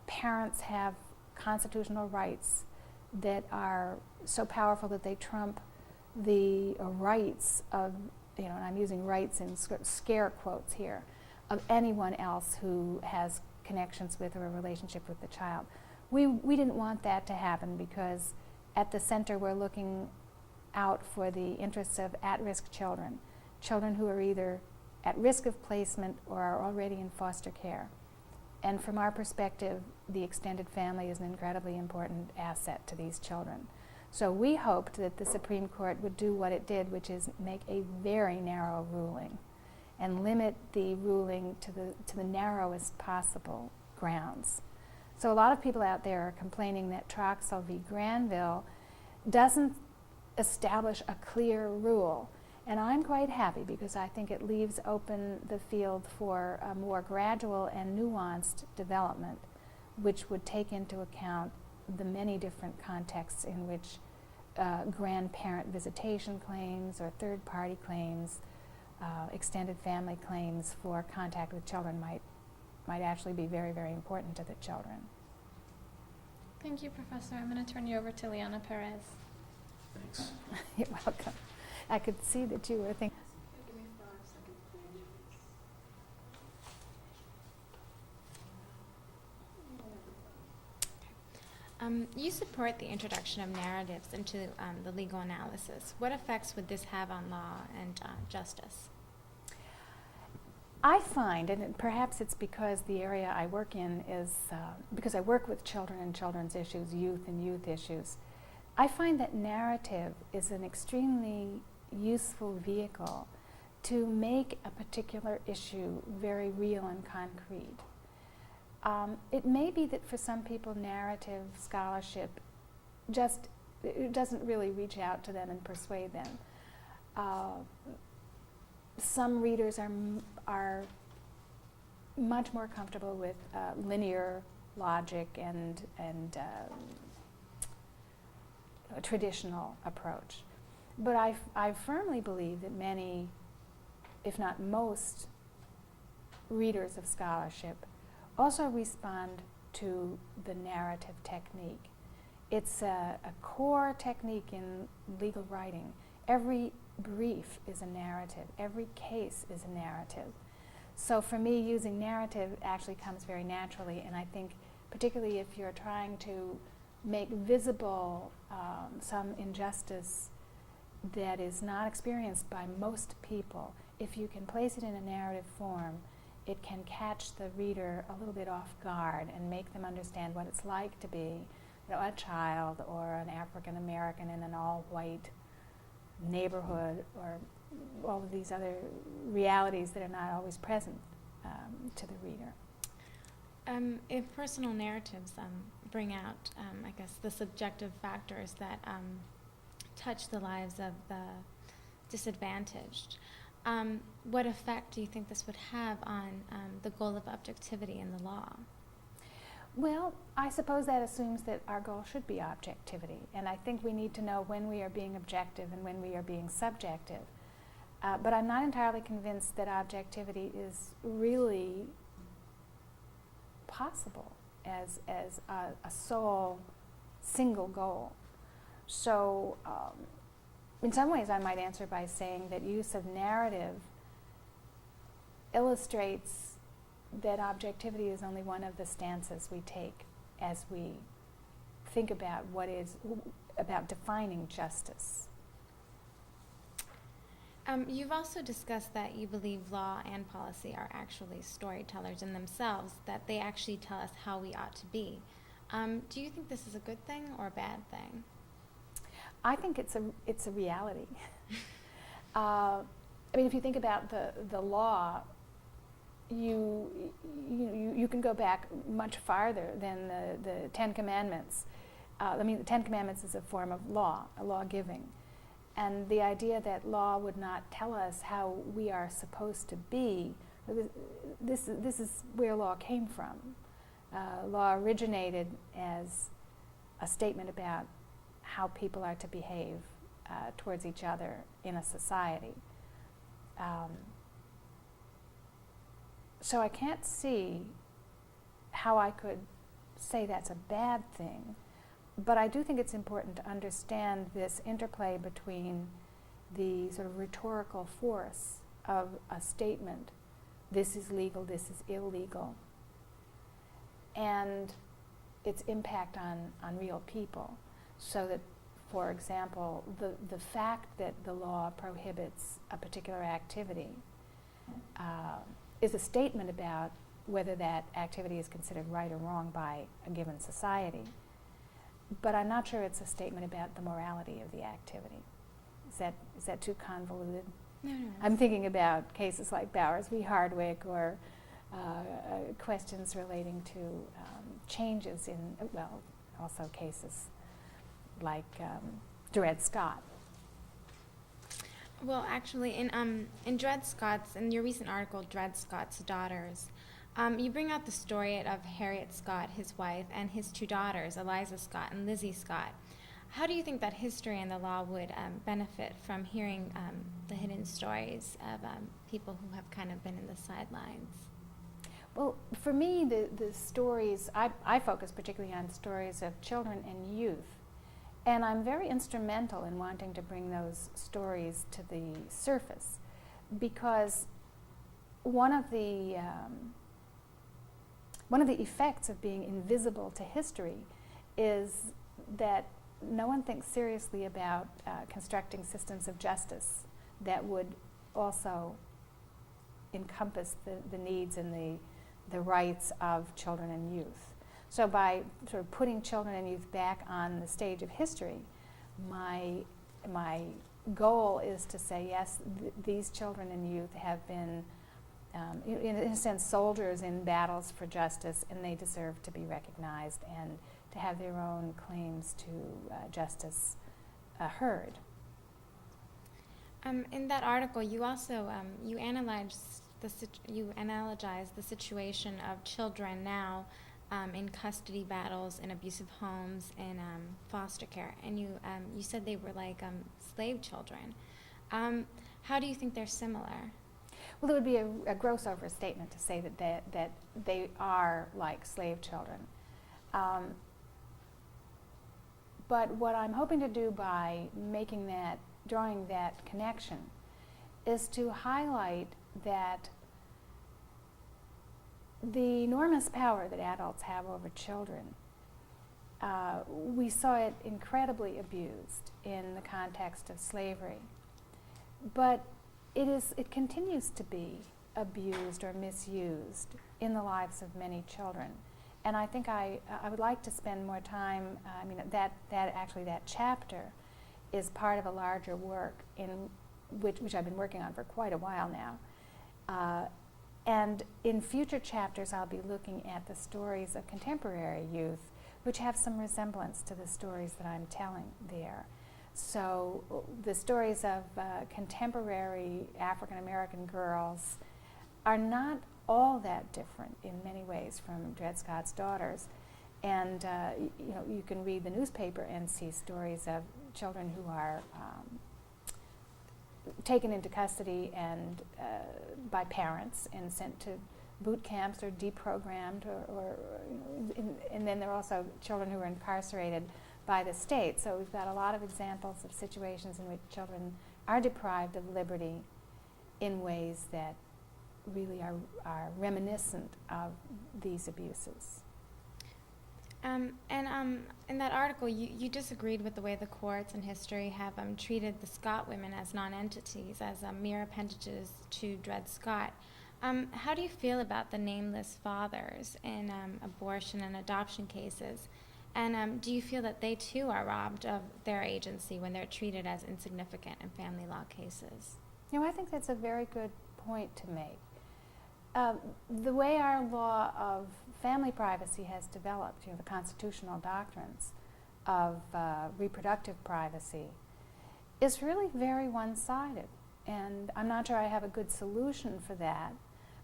parents have constitutional rights that are so powerful that they trump the rights of, and I'm using rights in scare quotes here, of anyone else who has connections with or a relationship with the child. We didn't want that to happen because at the center we're looking out for the interests of at-risk children, children who are either at risk of placement or are already in foster care. And from our perspective, the extended family is an incredibly important asset to these children. So we hoped that the Supreme Court would do what it did, which is make a very narrow ruling and limit the ruling to the narrowest possible grounds. So a lot of people out there are complaining that Troxel v. Granville doesn't establish a clear rule. And I'm quite happy because I think it leaves open the field for a more gradual and nuanced development, which would take into account the many different contexts in which grandparent visitation claims or third-party claims, extended family claims for contact with children might actually be very, very important to the children. Thank you, Professor. I'm going to turn you over to Liana Perez. Thanks. You're welcome. I could see that you were thinking. Give me 5 seconds, please. You support the introduction of narratives into the legal analysis. What effects would this have on law and justice? I find, and perhaps it's because the area I work in is, because I work with children and children's issues, youth and youth issues, I find that narrative is an extremely useful vehicle to make a particular issue very real and concrete. It may be that for some people narrative scholarship just it doesn't really reach out to them and persuade them. Some readers are much more comfortable with linear logic and a traditional approach. But I firmly believe that many, if not most, readers of scholarship also respond to the narrative technique. It's a core technique in legal writing. Every brief is a narrative. Every case is a narrative. So for me, using narrative actually comes very naturally, and I think particularly if you're trying to make visible some injustice that is not experienced by most people, if you can place it in a narrative form, it can catch the reader a little bit off guard and make them understand what it's like to be, a child or an African American in an all-white neighborhood, or all of these other realities that are not always present to the reader. If personal narratives bring out, I guess, the subjective factors that touch the lives of the disadvantaged, what effect do you think this would have on the goal of objectivity in the law? Well, I suppose that assumes that our goal should be objectivity, and I think we need to know when we are being objective and when we are being subjective. But I'm not entirely convinced that objectivity is really possible as a sole, single goal. So in some ways I might answer by saying that use of narrative illustrates that objectivity is only one of the stances we take as we think about about defining justice. You've also discussed that you believe law and policy are actually storytellers in themselves, that they actually tell us how we ought to be. Do you think this is a good thing or a bad thing? I think it's a reality. I mean, if you think about the law, you can go back much farther than the Ten Commandments. I mean, the Ten Commandments is a form of law, a law giving. And the idea that law would not tell us how we are supposed to be, this is where law came from. Law originated as a statement about how people are to behave towards each other in a society. So I can't see how I could say that's a bad thing, but I do think it's important to understand this interplay between the sort of rhetorical force of a statement, this is legal, this is illegal, and its impact on real people. So that, for example, the fact that the law prohibits a particular activity is a statement about whether that activity is considered right or wrong by a given society. But I'm not sure it's a statement about the morality of the activity. Is that too convoluted? No. I'm thinking about cases like Bowers v. Hardwick, or questions relating to changes in, well, also cases like Dred Scott. Well, actually, in Dred Scott's, in your recent article, Dred Scott's Daughters, you bring out the story of Harriet Scott, his wife, and his two daughters, Eliza Scott and Lizzie Scott. How do you think that history and the law would benefit from hearing the hidden stories of people who have kind of been in the sidelines? Well, for me, the stories, I focus particularly on stories of children and youth. And I'm very instrumental in wanting to bring those stories to the surface, because one of the effects of being invisible to history is that no one thinks seriously about constructing systems of justice that would also encompass the needs and the rights of children and youth. So by sort of putting children and youth back on the stage of history, my goal is to say, yes, these children and youth have been, in a sense, soldiers in battles for justice, and they deserve to be recognized and to have their own claims to justice heard. In that article, you also you analyzed the situation of children now in custody battles, in abusive homes, in foster care, and you said they were like slave children. How do you think they're similar? Well, it would be a gross overstatement to say that they are like slave children. But what I'm hoping to do by drawing that connection, is to highlight that the enormous power that adults have over children, we saw it incredibly abused in the context of slavery. But it continues to be abused or misused in the lives of many children. And I think I would like to spend more time, that chapter is part of a larger work in which I've been working on for quite a while now. And in future chapters, I'll be looking at the stories of contemporary youth, which have some resemblance to the stories that I'm telling there. So the stories of contemporary African American girls are not all that different in many ways from Dred Scott's Daughters. And you can read the newspaper and see stories of children who are taken into custody and by parents and sent to boot camps or deprogrammed, and then there are also children who are incarcerated by the state. So we've got a lot of examples of situations in which children are deprived of liberty in ways that really are reminiscent of these abuses. In that article, you disagreed with the way the courts and history have treated the Scott women as non-entities, as mere appendages to Dred Scott. How do you feel about the nameless fathers in abortion and adoption cases? And do you feel that they too are robbed of their agency when they're treated as insignificant in family law cases? I think that's a very good point to make. The way our law of family privacy has developed, the constitutional doctrines of reproductive privacy, is really very one-sided. And I'm not sure I have a good solution for that,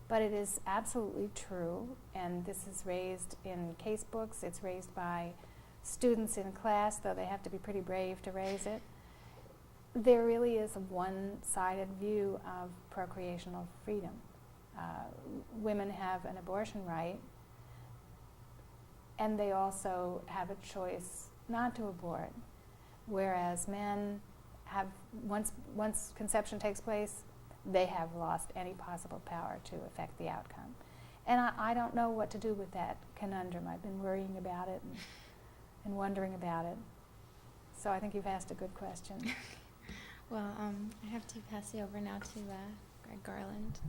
but it is absolutely true. And this is raised in case books. It's raised by students in class, though they have to be pretty brave to raise it. There really is a one-sided view of procreational freedom. Women have an abortion right, and they also have a choice not to abort, whereas men have, once conception takes place, they have lost any possible power to affect the outcome. And I don't know what to do with that conundrum. I've been worrying about it and wondering about it. So I think you've asked a good question. Well, I have to pass you over now to Greg Garland.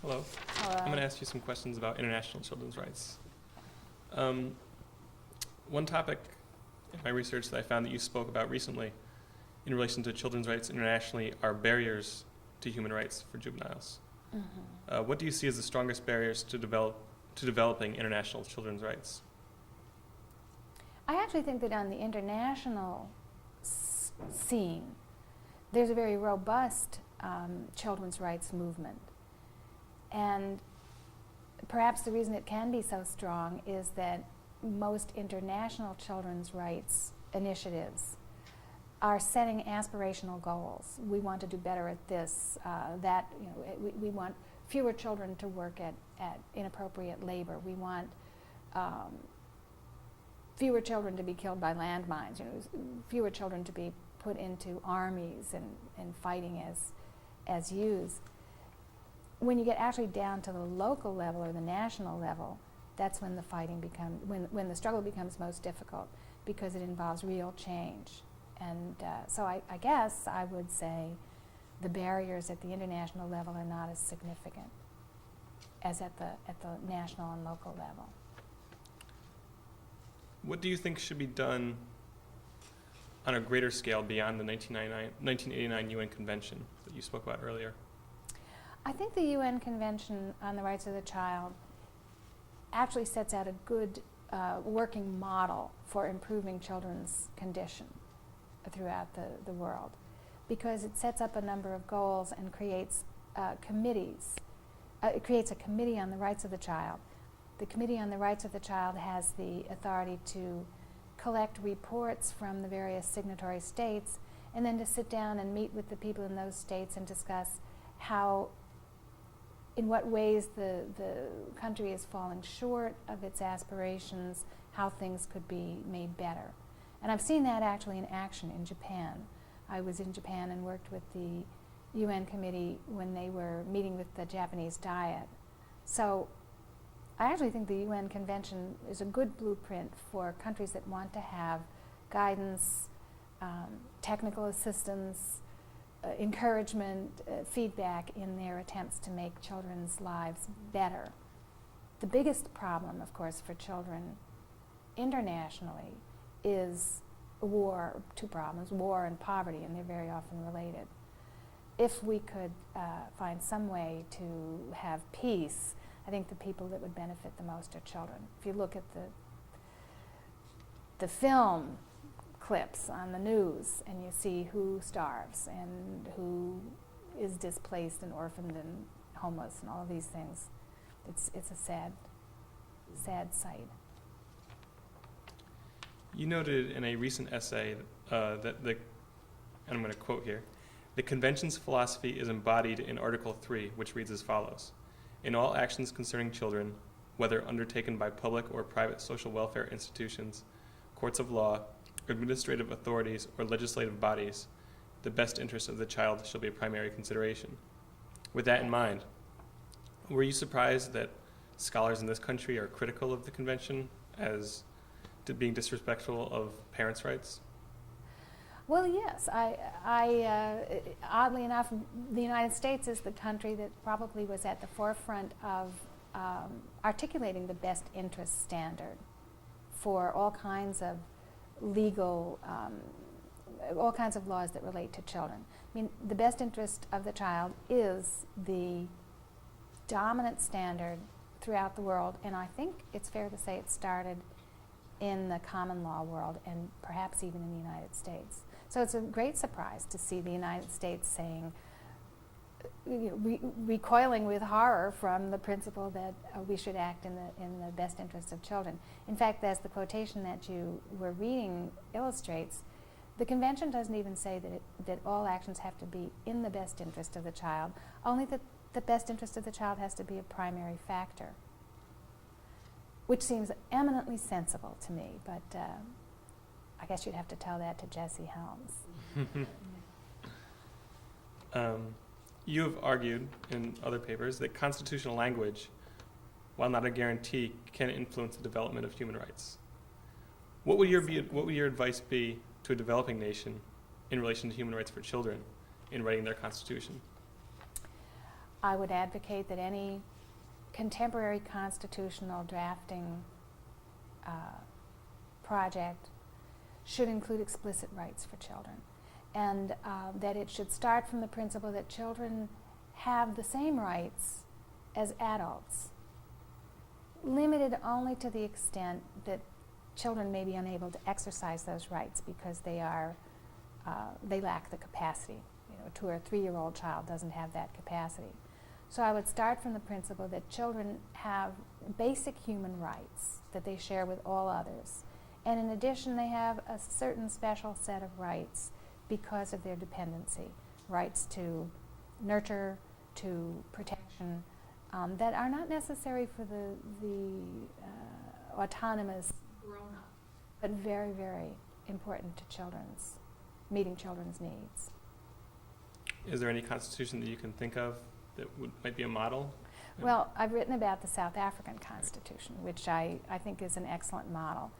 Hello. I'm going to ask you some questions about international children's rights. One topic in my research that I found that you spoke about recently in relation to children's rights internationally are barriers to human rights for juveniles. Mm-hmm. What do you see as the strongest barriers to developing international children's rights? I actually think that on the international scene, there's a very robust children's rights movement. And perhaps the reason it can be so strong is that most international children's rights initiatives are setting aspirational goals. We want to do better at this, that, we want fewer children to work at inappropriate labor. We want fewer children to be killed by landmines, fewer children to be put into armies and fighting as youths. When you get actually down to the local level or the national level, that's when the fighting becomes, when the struggle becomes most difficult, because it involves real change. And so I guess I would say the barriers at the international level are not as significant as at the national and local level. What do you think should be done on a greater scale beyond the 1989 UN Convention that you spoke about earlier? I think the UN Convention on the Rights of the Child actually sets out a good working model for improving children's condition throughout the world, because it sets up a number of goals and creates committees. It creates a committee on the rights of the child. The Committee on the Rights of the Child has the authority to collect reports from the various signatory states, and then to sit down and meet with the people in those states and discuss in what ways the country is falling short of its aspirations, how things could be made better. And I've seen that actually in action in Japan. I was in Japan and worked with the UN committee when they were meeting with the Japanese Diet. So I actually think the UN Convention is a good blueprint for countries that want to have guidance, technical assistance, encouragement, feedback in their attempts to make children's lives better. The biggest problem, of course, for children internationally is war, two problems, war and poverty, and they're very often related. If we could find some way to have peace, I think the people that would benefit the most are children. If you look at the film clips on the news and you see who starves and who is displaced and orphaned and homeless and all of these things, it's a sad sight. You noted in a recent essay that and I'm going to quote here, the Convention's philosophy is embodied in Article 3, which reads as follows: in all actions concerning children, whether undertaken by public or private social welfare institutions, courts of law, administrative authorities, or legislative bodies, the best interest of the child shall be a primary consideration. With that in mind, were you surprised that scholars in this country are critical of the Convention as being disrespectful of parents' rights? Well, yes. Oddly enough, the United States is the country that probably was at the forefront of articulating the best interest standard for all kinds of legal, all kinds of laws that relate to children. I mean, the best interest of the child is the dominant standard throughout the world, and I think it's fair to say it started in the common law world and perhaps even in the United States. So it's a great surprise to see the United States saying, recoiling with horror from the principle that we should act in the best interest of children. In fact, as the quotation that you were reading illustrates, the Convention doesn't even say that all actions have to be in the best interest of the child, only that the best interest of the child has to be a primary factor, which seems eminently sensible to me, but I guess you'd have to tell that to Jesse Helms. You have argued in other papers that constitutional language, while not a guarantee, can influence the development of human rights. What would your advice be to a developing nation in relation to human rights for children in writing their constitution? I would advocate that any contemporary constitutional drafting project should include explicit rights for children, and that it should start from the principle that children have the same rights as adults, limited only to the extent that children may be unable to exercise those rights because they lack the capacity. A 2 or 3-year-old child doesn't have that capacity. So I would start from the principle that children have basic human rights that they share with all others. And in addition, they have a certain special set of rights because of their dependency, rights to nurture, to protection, that are not necessary for the autonomous grown-up, but very, very important to meeting children's needs. Is there any constitution that you can think of that might be a model? Well, I've written about the South African Constitution, which I think is an excellent model.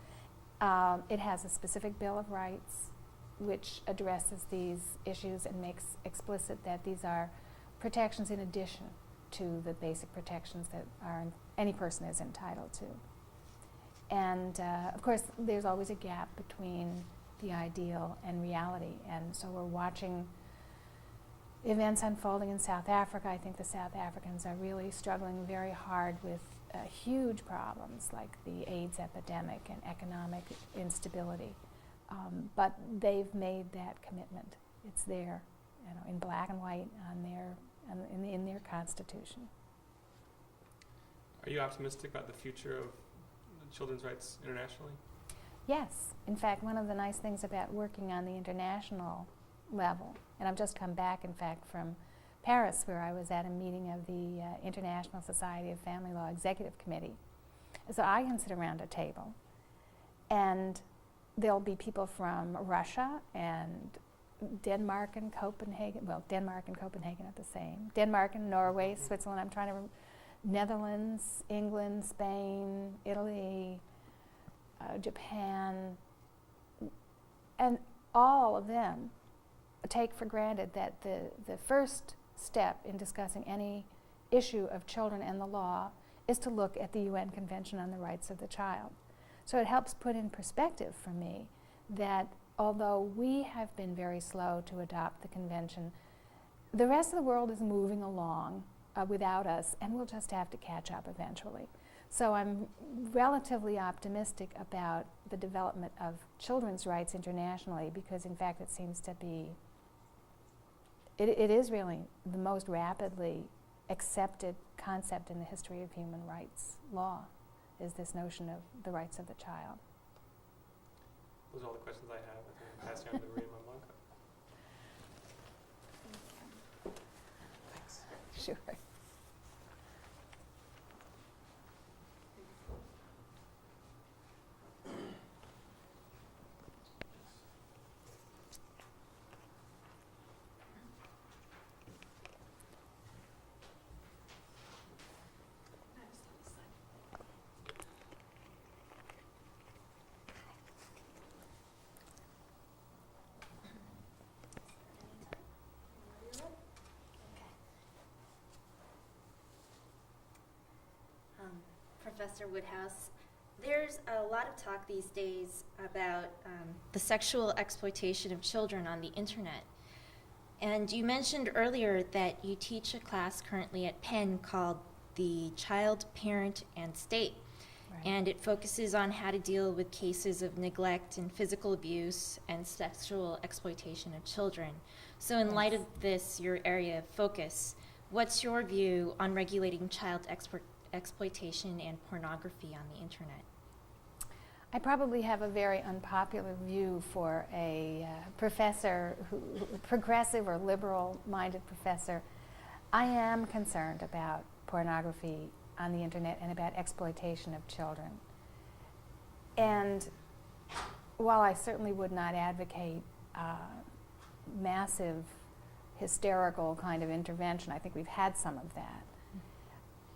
It has a specific Bill of Rights which addresses these issues and makes explicit that these are protections in addition to the basic protections that any person is entitled to. And of course, there's always a gap between the ideal and reality, and so we're watching events unfolding in South Africa. I think the South Africans are really struggling very hard with huge problems like the AIDS epidemic and economic instability. But they've made that commitment. It's there, in black and white in their constitution. Are you optimistic about the future of children's rights internationally? Yes. In fact, one of the nice things about working on the international level, and I've just come back, in fact, from Paris, where I was at a meeting of the International Society of Family Law Executive Committee. So I can sit around a table, and there'll be people from Russia and Denmark and Copenhagen. Well, Denmark and Copenhagen are the same. Denmark and Norway, Switzerland, Netherlands, England, Spain, Italy, Japan, and all of them take for granted that the first step in discussing any issue of children and the law is to look at the UN Convention on the Rights of the Child. So it helps put in perspective for me that although we have been very slow to adopt the convention, the rest of the world is moving along without us, and we'll just have to catch up eventually. So I'm relatively optimistic about the development of children's rights internationally because, in fact, it seems to be, it is really the most rapidly accepted concept in the history of human rights law, is this notion of the rights of the child. Those are all the questions I have. I think I'll pass you on to Maria Blanco. Thanks. Sure. Professor Woodhouse, there's a lot of talk these days about the sexual exploitation of children on the internet. And you mentioned earlier that you teach a class currently at Penn called the Child, Parent, and State. Right. And it focuses on how to deal with cases of neglect and physical abuse and sexual exploitation of children. So in light of this, your area of focus, what's your view on regulating child exploitation and pornography on the internet? I probably have a very unpopular view for a professor, progressive or liberal-minded professor. I am concerned about pornography on the internet and about exploitation of children. And while I certainly would not advocate massive, hysterical kind of intervention, I think we've had some of that,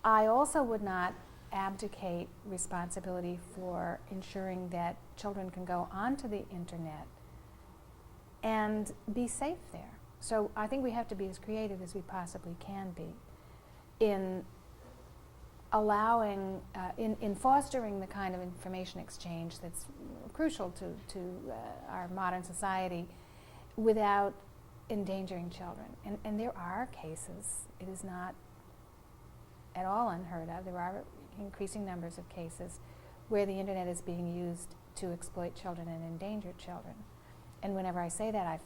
I also would not abdicate responsibility for ensuring that children can go onto the internet and be safe there. So I think we have to be as creative as we possibly can be. in allowing, in fostering the kind of information exchange that's crucial to our modern society without endangering children. And there are cases, it is not at all unheard of, there are increasing numbers of cases where the internet is being used to exploit children and endanger children. And whenever I say that, I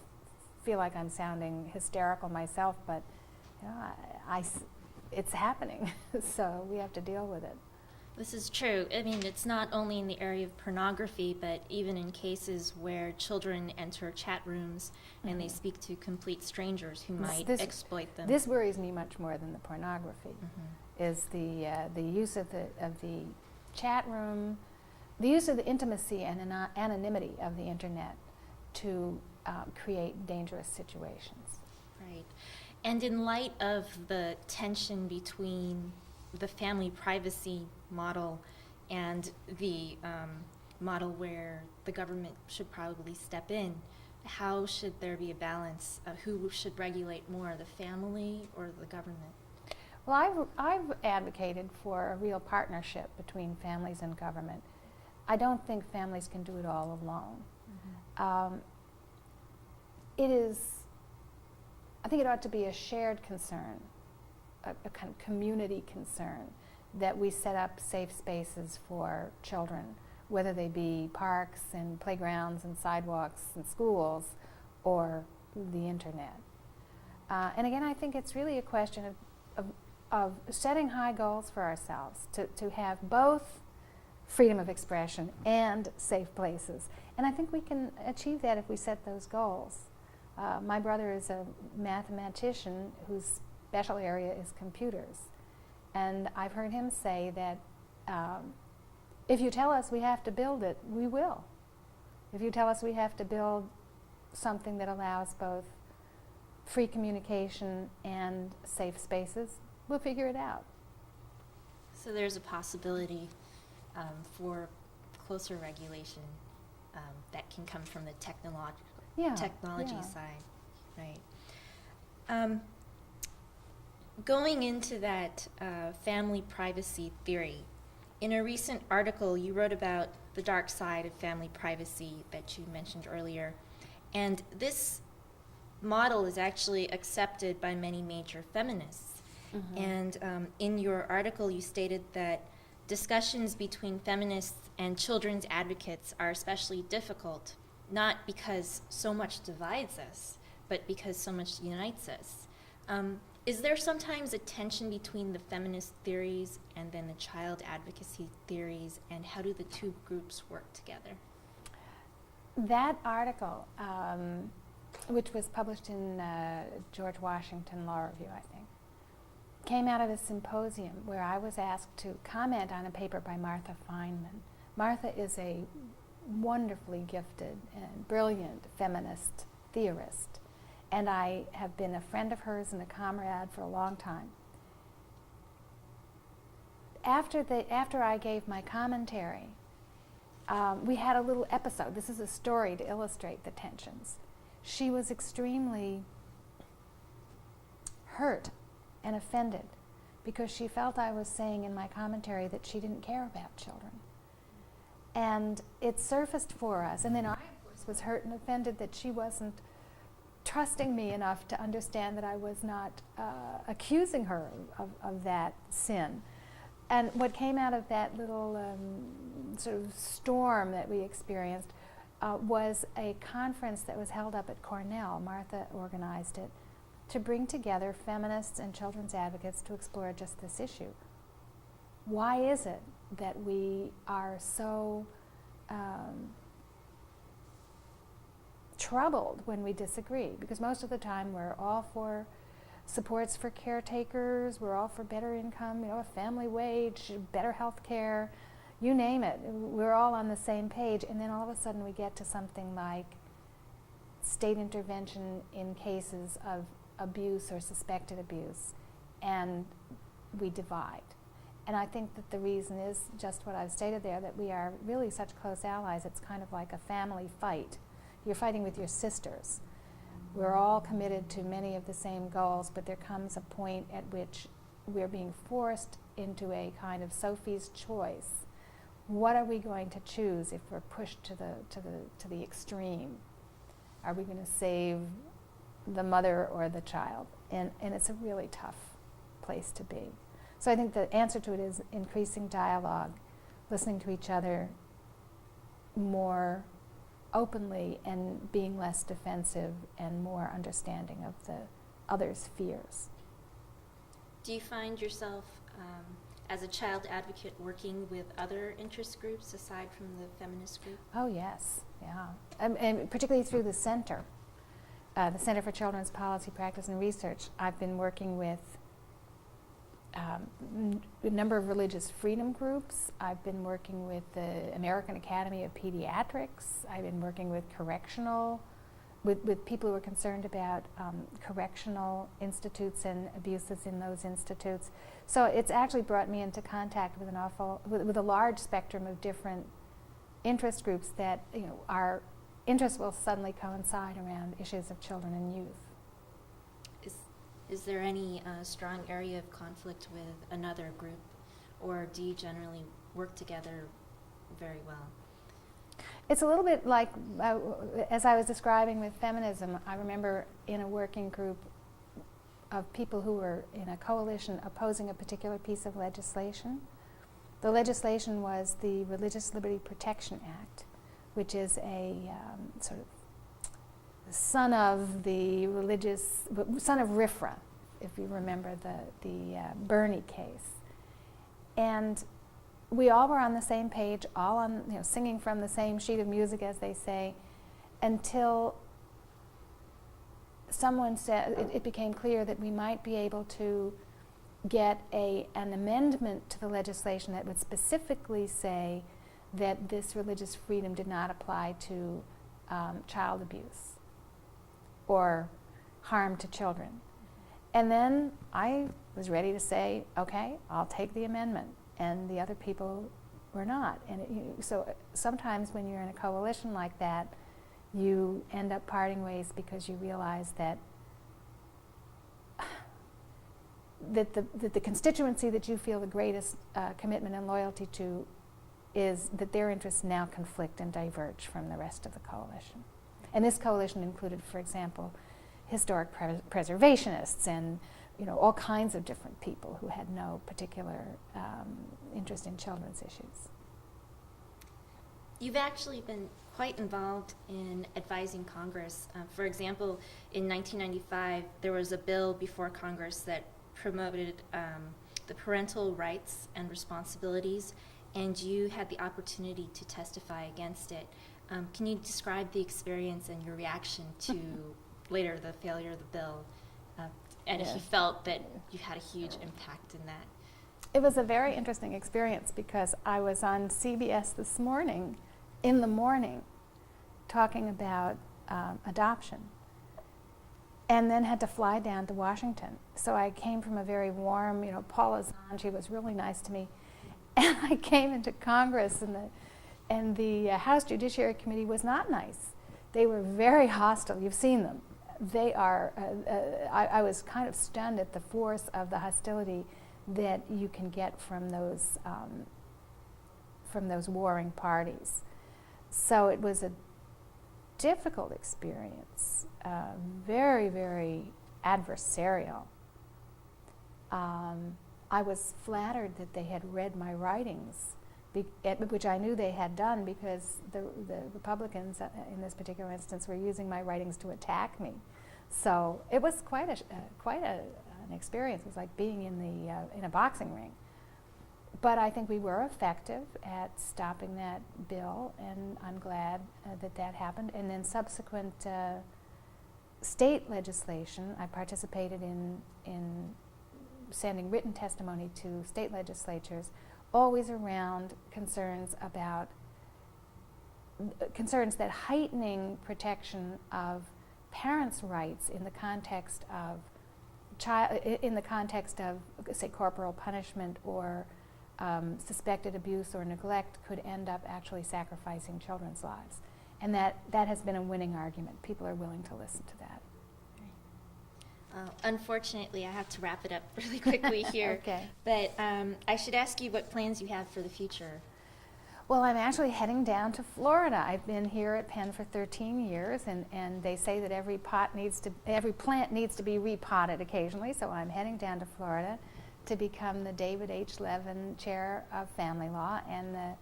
feel like I'm sounding hysterical myself, but you know, it's happening, so we have to deal with it. This is true. I mean, it's not only in the area of pornography, but even in cases where children enter chat rooms and they speak to complete strangers who might exploit them. This worries me much more than the pornography, is the use of the chat room, the use of the intimacy and anonymity of the internet to create dangerous situations. Right. And in light of the tension between the family privacy model and the model where the government should probably step in, how should there be a balance? Who should regulate more, the family or the government? Well, I've advocated for a real partnership between families and government. I don't think families can do it all alone. I think it ought to be a shared concern, a kind of community concern, that we set up safe spaces for children, whether they be parks and playgrounds and sidewalks and schools or the internet. And again, I think it's really a question of setting high goals for ourselves, to have both freedom of expression and safe places. And I think we can achieve that if we set those goals. My brother is a mathematician whose special area is computers. And I've heard him say that if you tell us we have to build it, we will. If you tell us we have to build something that allows both free communication and safe spaces, we'll figure it out. So there's a possibility for closer regulation that can come from the technology side, right? Going into that family privacy theory, in a recent article you wrote about the dark side of family privacy that you mentioned earlier, and this model is actually accepted by many major feminists. And in your article you stated that discussions between feminists and children's advocates are especially difficult, not because so much divides us, but because so much unites us. Is there sometimes a tension between the feminist theories and then the child advocacy theories, and how do the two groups work together? That article, which was published in George Washington Law Review, I think, came out of a symposium where I was asked to comment on a paper by Martha Feynman. Martha is a wonderfully gifted and brilliant feminist theorist, and I have been a friend of hers and a comrade for a long time. After I gave my commentary, we had a little episode. This is a story to illustrate the tensions. She was extremely hurt and offended because she felt I was saying in my commentary that she didn't care about children. And it surfaced for us, and then I, of course, was hurt and offended that she wasn't trusting me enough to understand that I was not accusing her of that sin. And what came out of that little sort of storm that we experienced was a conference that was held up at Cornell. Martha organized it to bring together feminists and children's advocates to explore just this issue. Why is it that we are so troubled when we disagree? Because most of the time we're all for supports for caretakers, we're all for better income, a family wage, better health care, you name it. We're all on the same page, and then all of a sudden we get to something like state intervention in cases of abuse or suspected abuse, and we divide. And I think that the reason is just what I've stated there, that we are really such close allies. It's kind of like a family fight. You're fighting with your sisters. We're all committed to many of the same goals, but there comes a point at which we're being forced into a kind of Sophie's choice. What are we going to choose if we're pushed to the extreme? Are we going to save the mother or the child? And it's a really tough place to be. So I think the answer to it is increasing dialogue, listening to each other more openly and being less defensive and more understanding of the other's fears. Do you find yourself, as a child advocate, working with other interest groups aside from the feminist group? Oh, yes, yeah. And particularly through the Center for Children's Policy, Practice, and Research. I've been working with a number of religious freedom groups. I've been working with the American Academy of Pediatrics. I've been working with with people who are concerned about correctional institutes and abuses in those institutes. So it's actually brought me into contact with with a large spectrum of different interest groups that, our interests will suddenly coincide around issues of children and youth. Is there any strong area of conflict with another group, or do you generally work together very well? It's a little bit like, as I was describing with feminism, I remember in a working group of people who were in a coalition opposing a particular piece of legislation. The legislation was the Religious Liberty Protection Act, which is a sort of son of RFRA, if you remember the Bernie case. And we all were on the same page, all on, singing from the same sheet of music, as they say, until someone said, it became clear that we might be able to get an amendment to the legislation that would specifically say that this religious freedom did not apply to child abuse or harm to children. And then I was ready to say, okay, I'll take the amendment, and the other people were not. And so sometimes when you're in a coalition like that, you end up parting ways because you realize that the constituency that you feel the greatest commitment and loyalty to is that their interests now conflict and diverge from the rest of the coalition. And this coalition included, for example, historic preservationists and all kinds of different people who had no particular interest in children's issues. You've actually been quite involved in advising Congress. For example, in 1995, there was a bill before Congress that promoted the parental rights and responsibilities, and you had the opportunity to testify against it. Can you describe the experience and your reaction to later the failure of the bill, and if you felt that you had a huge impact in that? It was a very interesting experience because I was on CBS this morning, in the morning, talking about adoption, and then had to fly down to Washington. So I came from a very warm, Paula Zahn, was really nice to me, and I came into Congress, and the House Judiciary Committee was not nice. They were very hostile. You've seen them. They are, I was kind of stunned at the force of the hostility that you can get from those warring parties. So it was a difficult experience, very, very adversarial. I was flattered that they had read my writings, which I knew they had done because the Republicans in this particular instance were using my writings to attack me. So it was quite an experience. It was like being in a boxing ring. But I think we were effective at stopping that bill, and I'm glad that happened. And then subsequent state legislation, I participated in sending written testimony to state legislatures, always around concerns that heightening protection of parents' rights in the context of say, corporal punishment or suspected abuse or neglect could end up actually sacrificing children's lives. And that has been a winning argument. People are willing to listen to that. Unfortunately, I have to wrap it up really quickly here. Okay. But I should ask you what plans you have for the future. Well, I'm actually heading down to Florida. I've been here at Penn for 13 years, and they say that every plant needs to be repotted occasionally, so I'm heading down to Florida to become the David H. Levin Chair of Family Law and the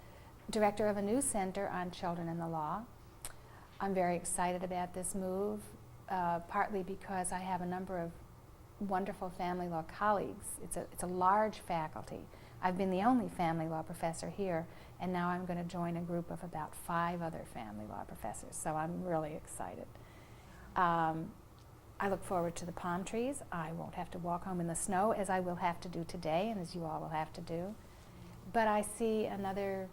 director of a new center on children in the law. I'm very excited about this move, partly because I have a number of wonderful family law colleagues. It's a large faculty. I've been the only family law professor here, and now I'm going to join a group of about 5 other family law professors, so I'm really excited. I look forward to the palm trees. I won't have to walk home in the snow, as I will have to do today, and as you all will have to do. But I see another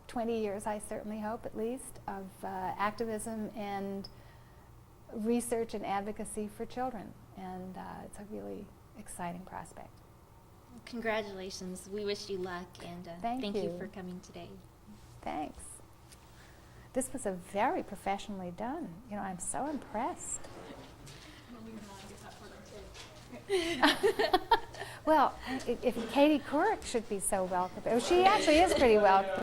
20 years, I certainly hope at least, of activism and research and advocacy for children, and it's a really exciting prospect. Congratulations. We wish you luck, and thank you for coming today. Thanks. This was a very professionally done. You know, I'm so impressed. Well, if Katie Couric should be so well prepared. She actually is pretty well prepared.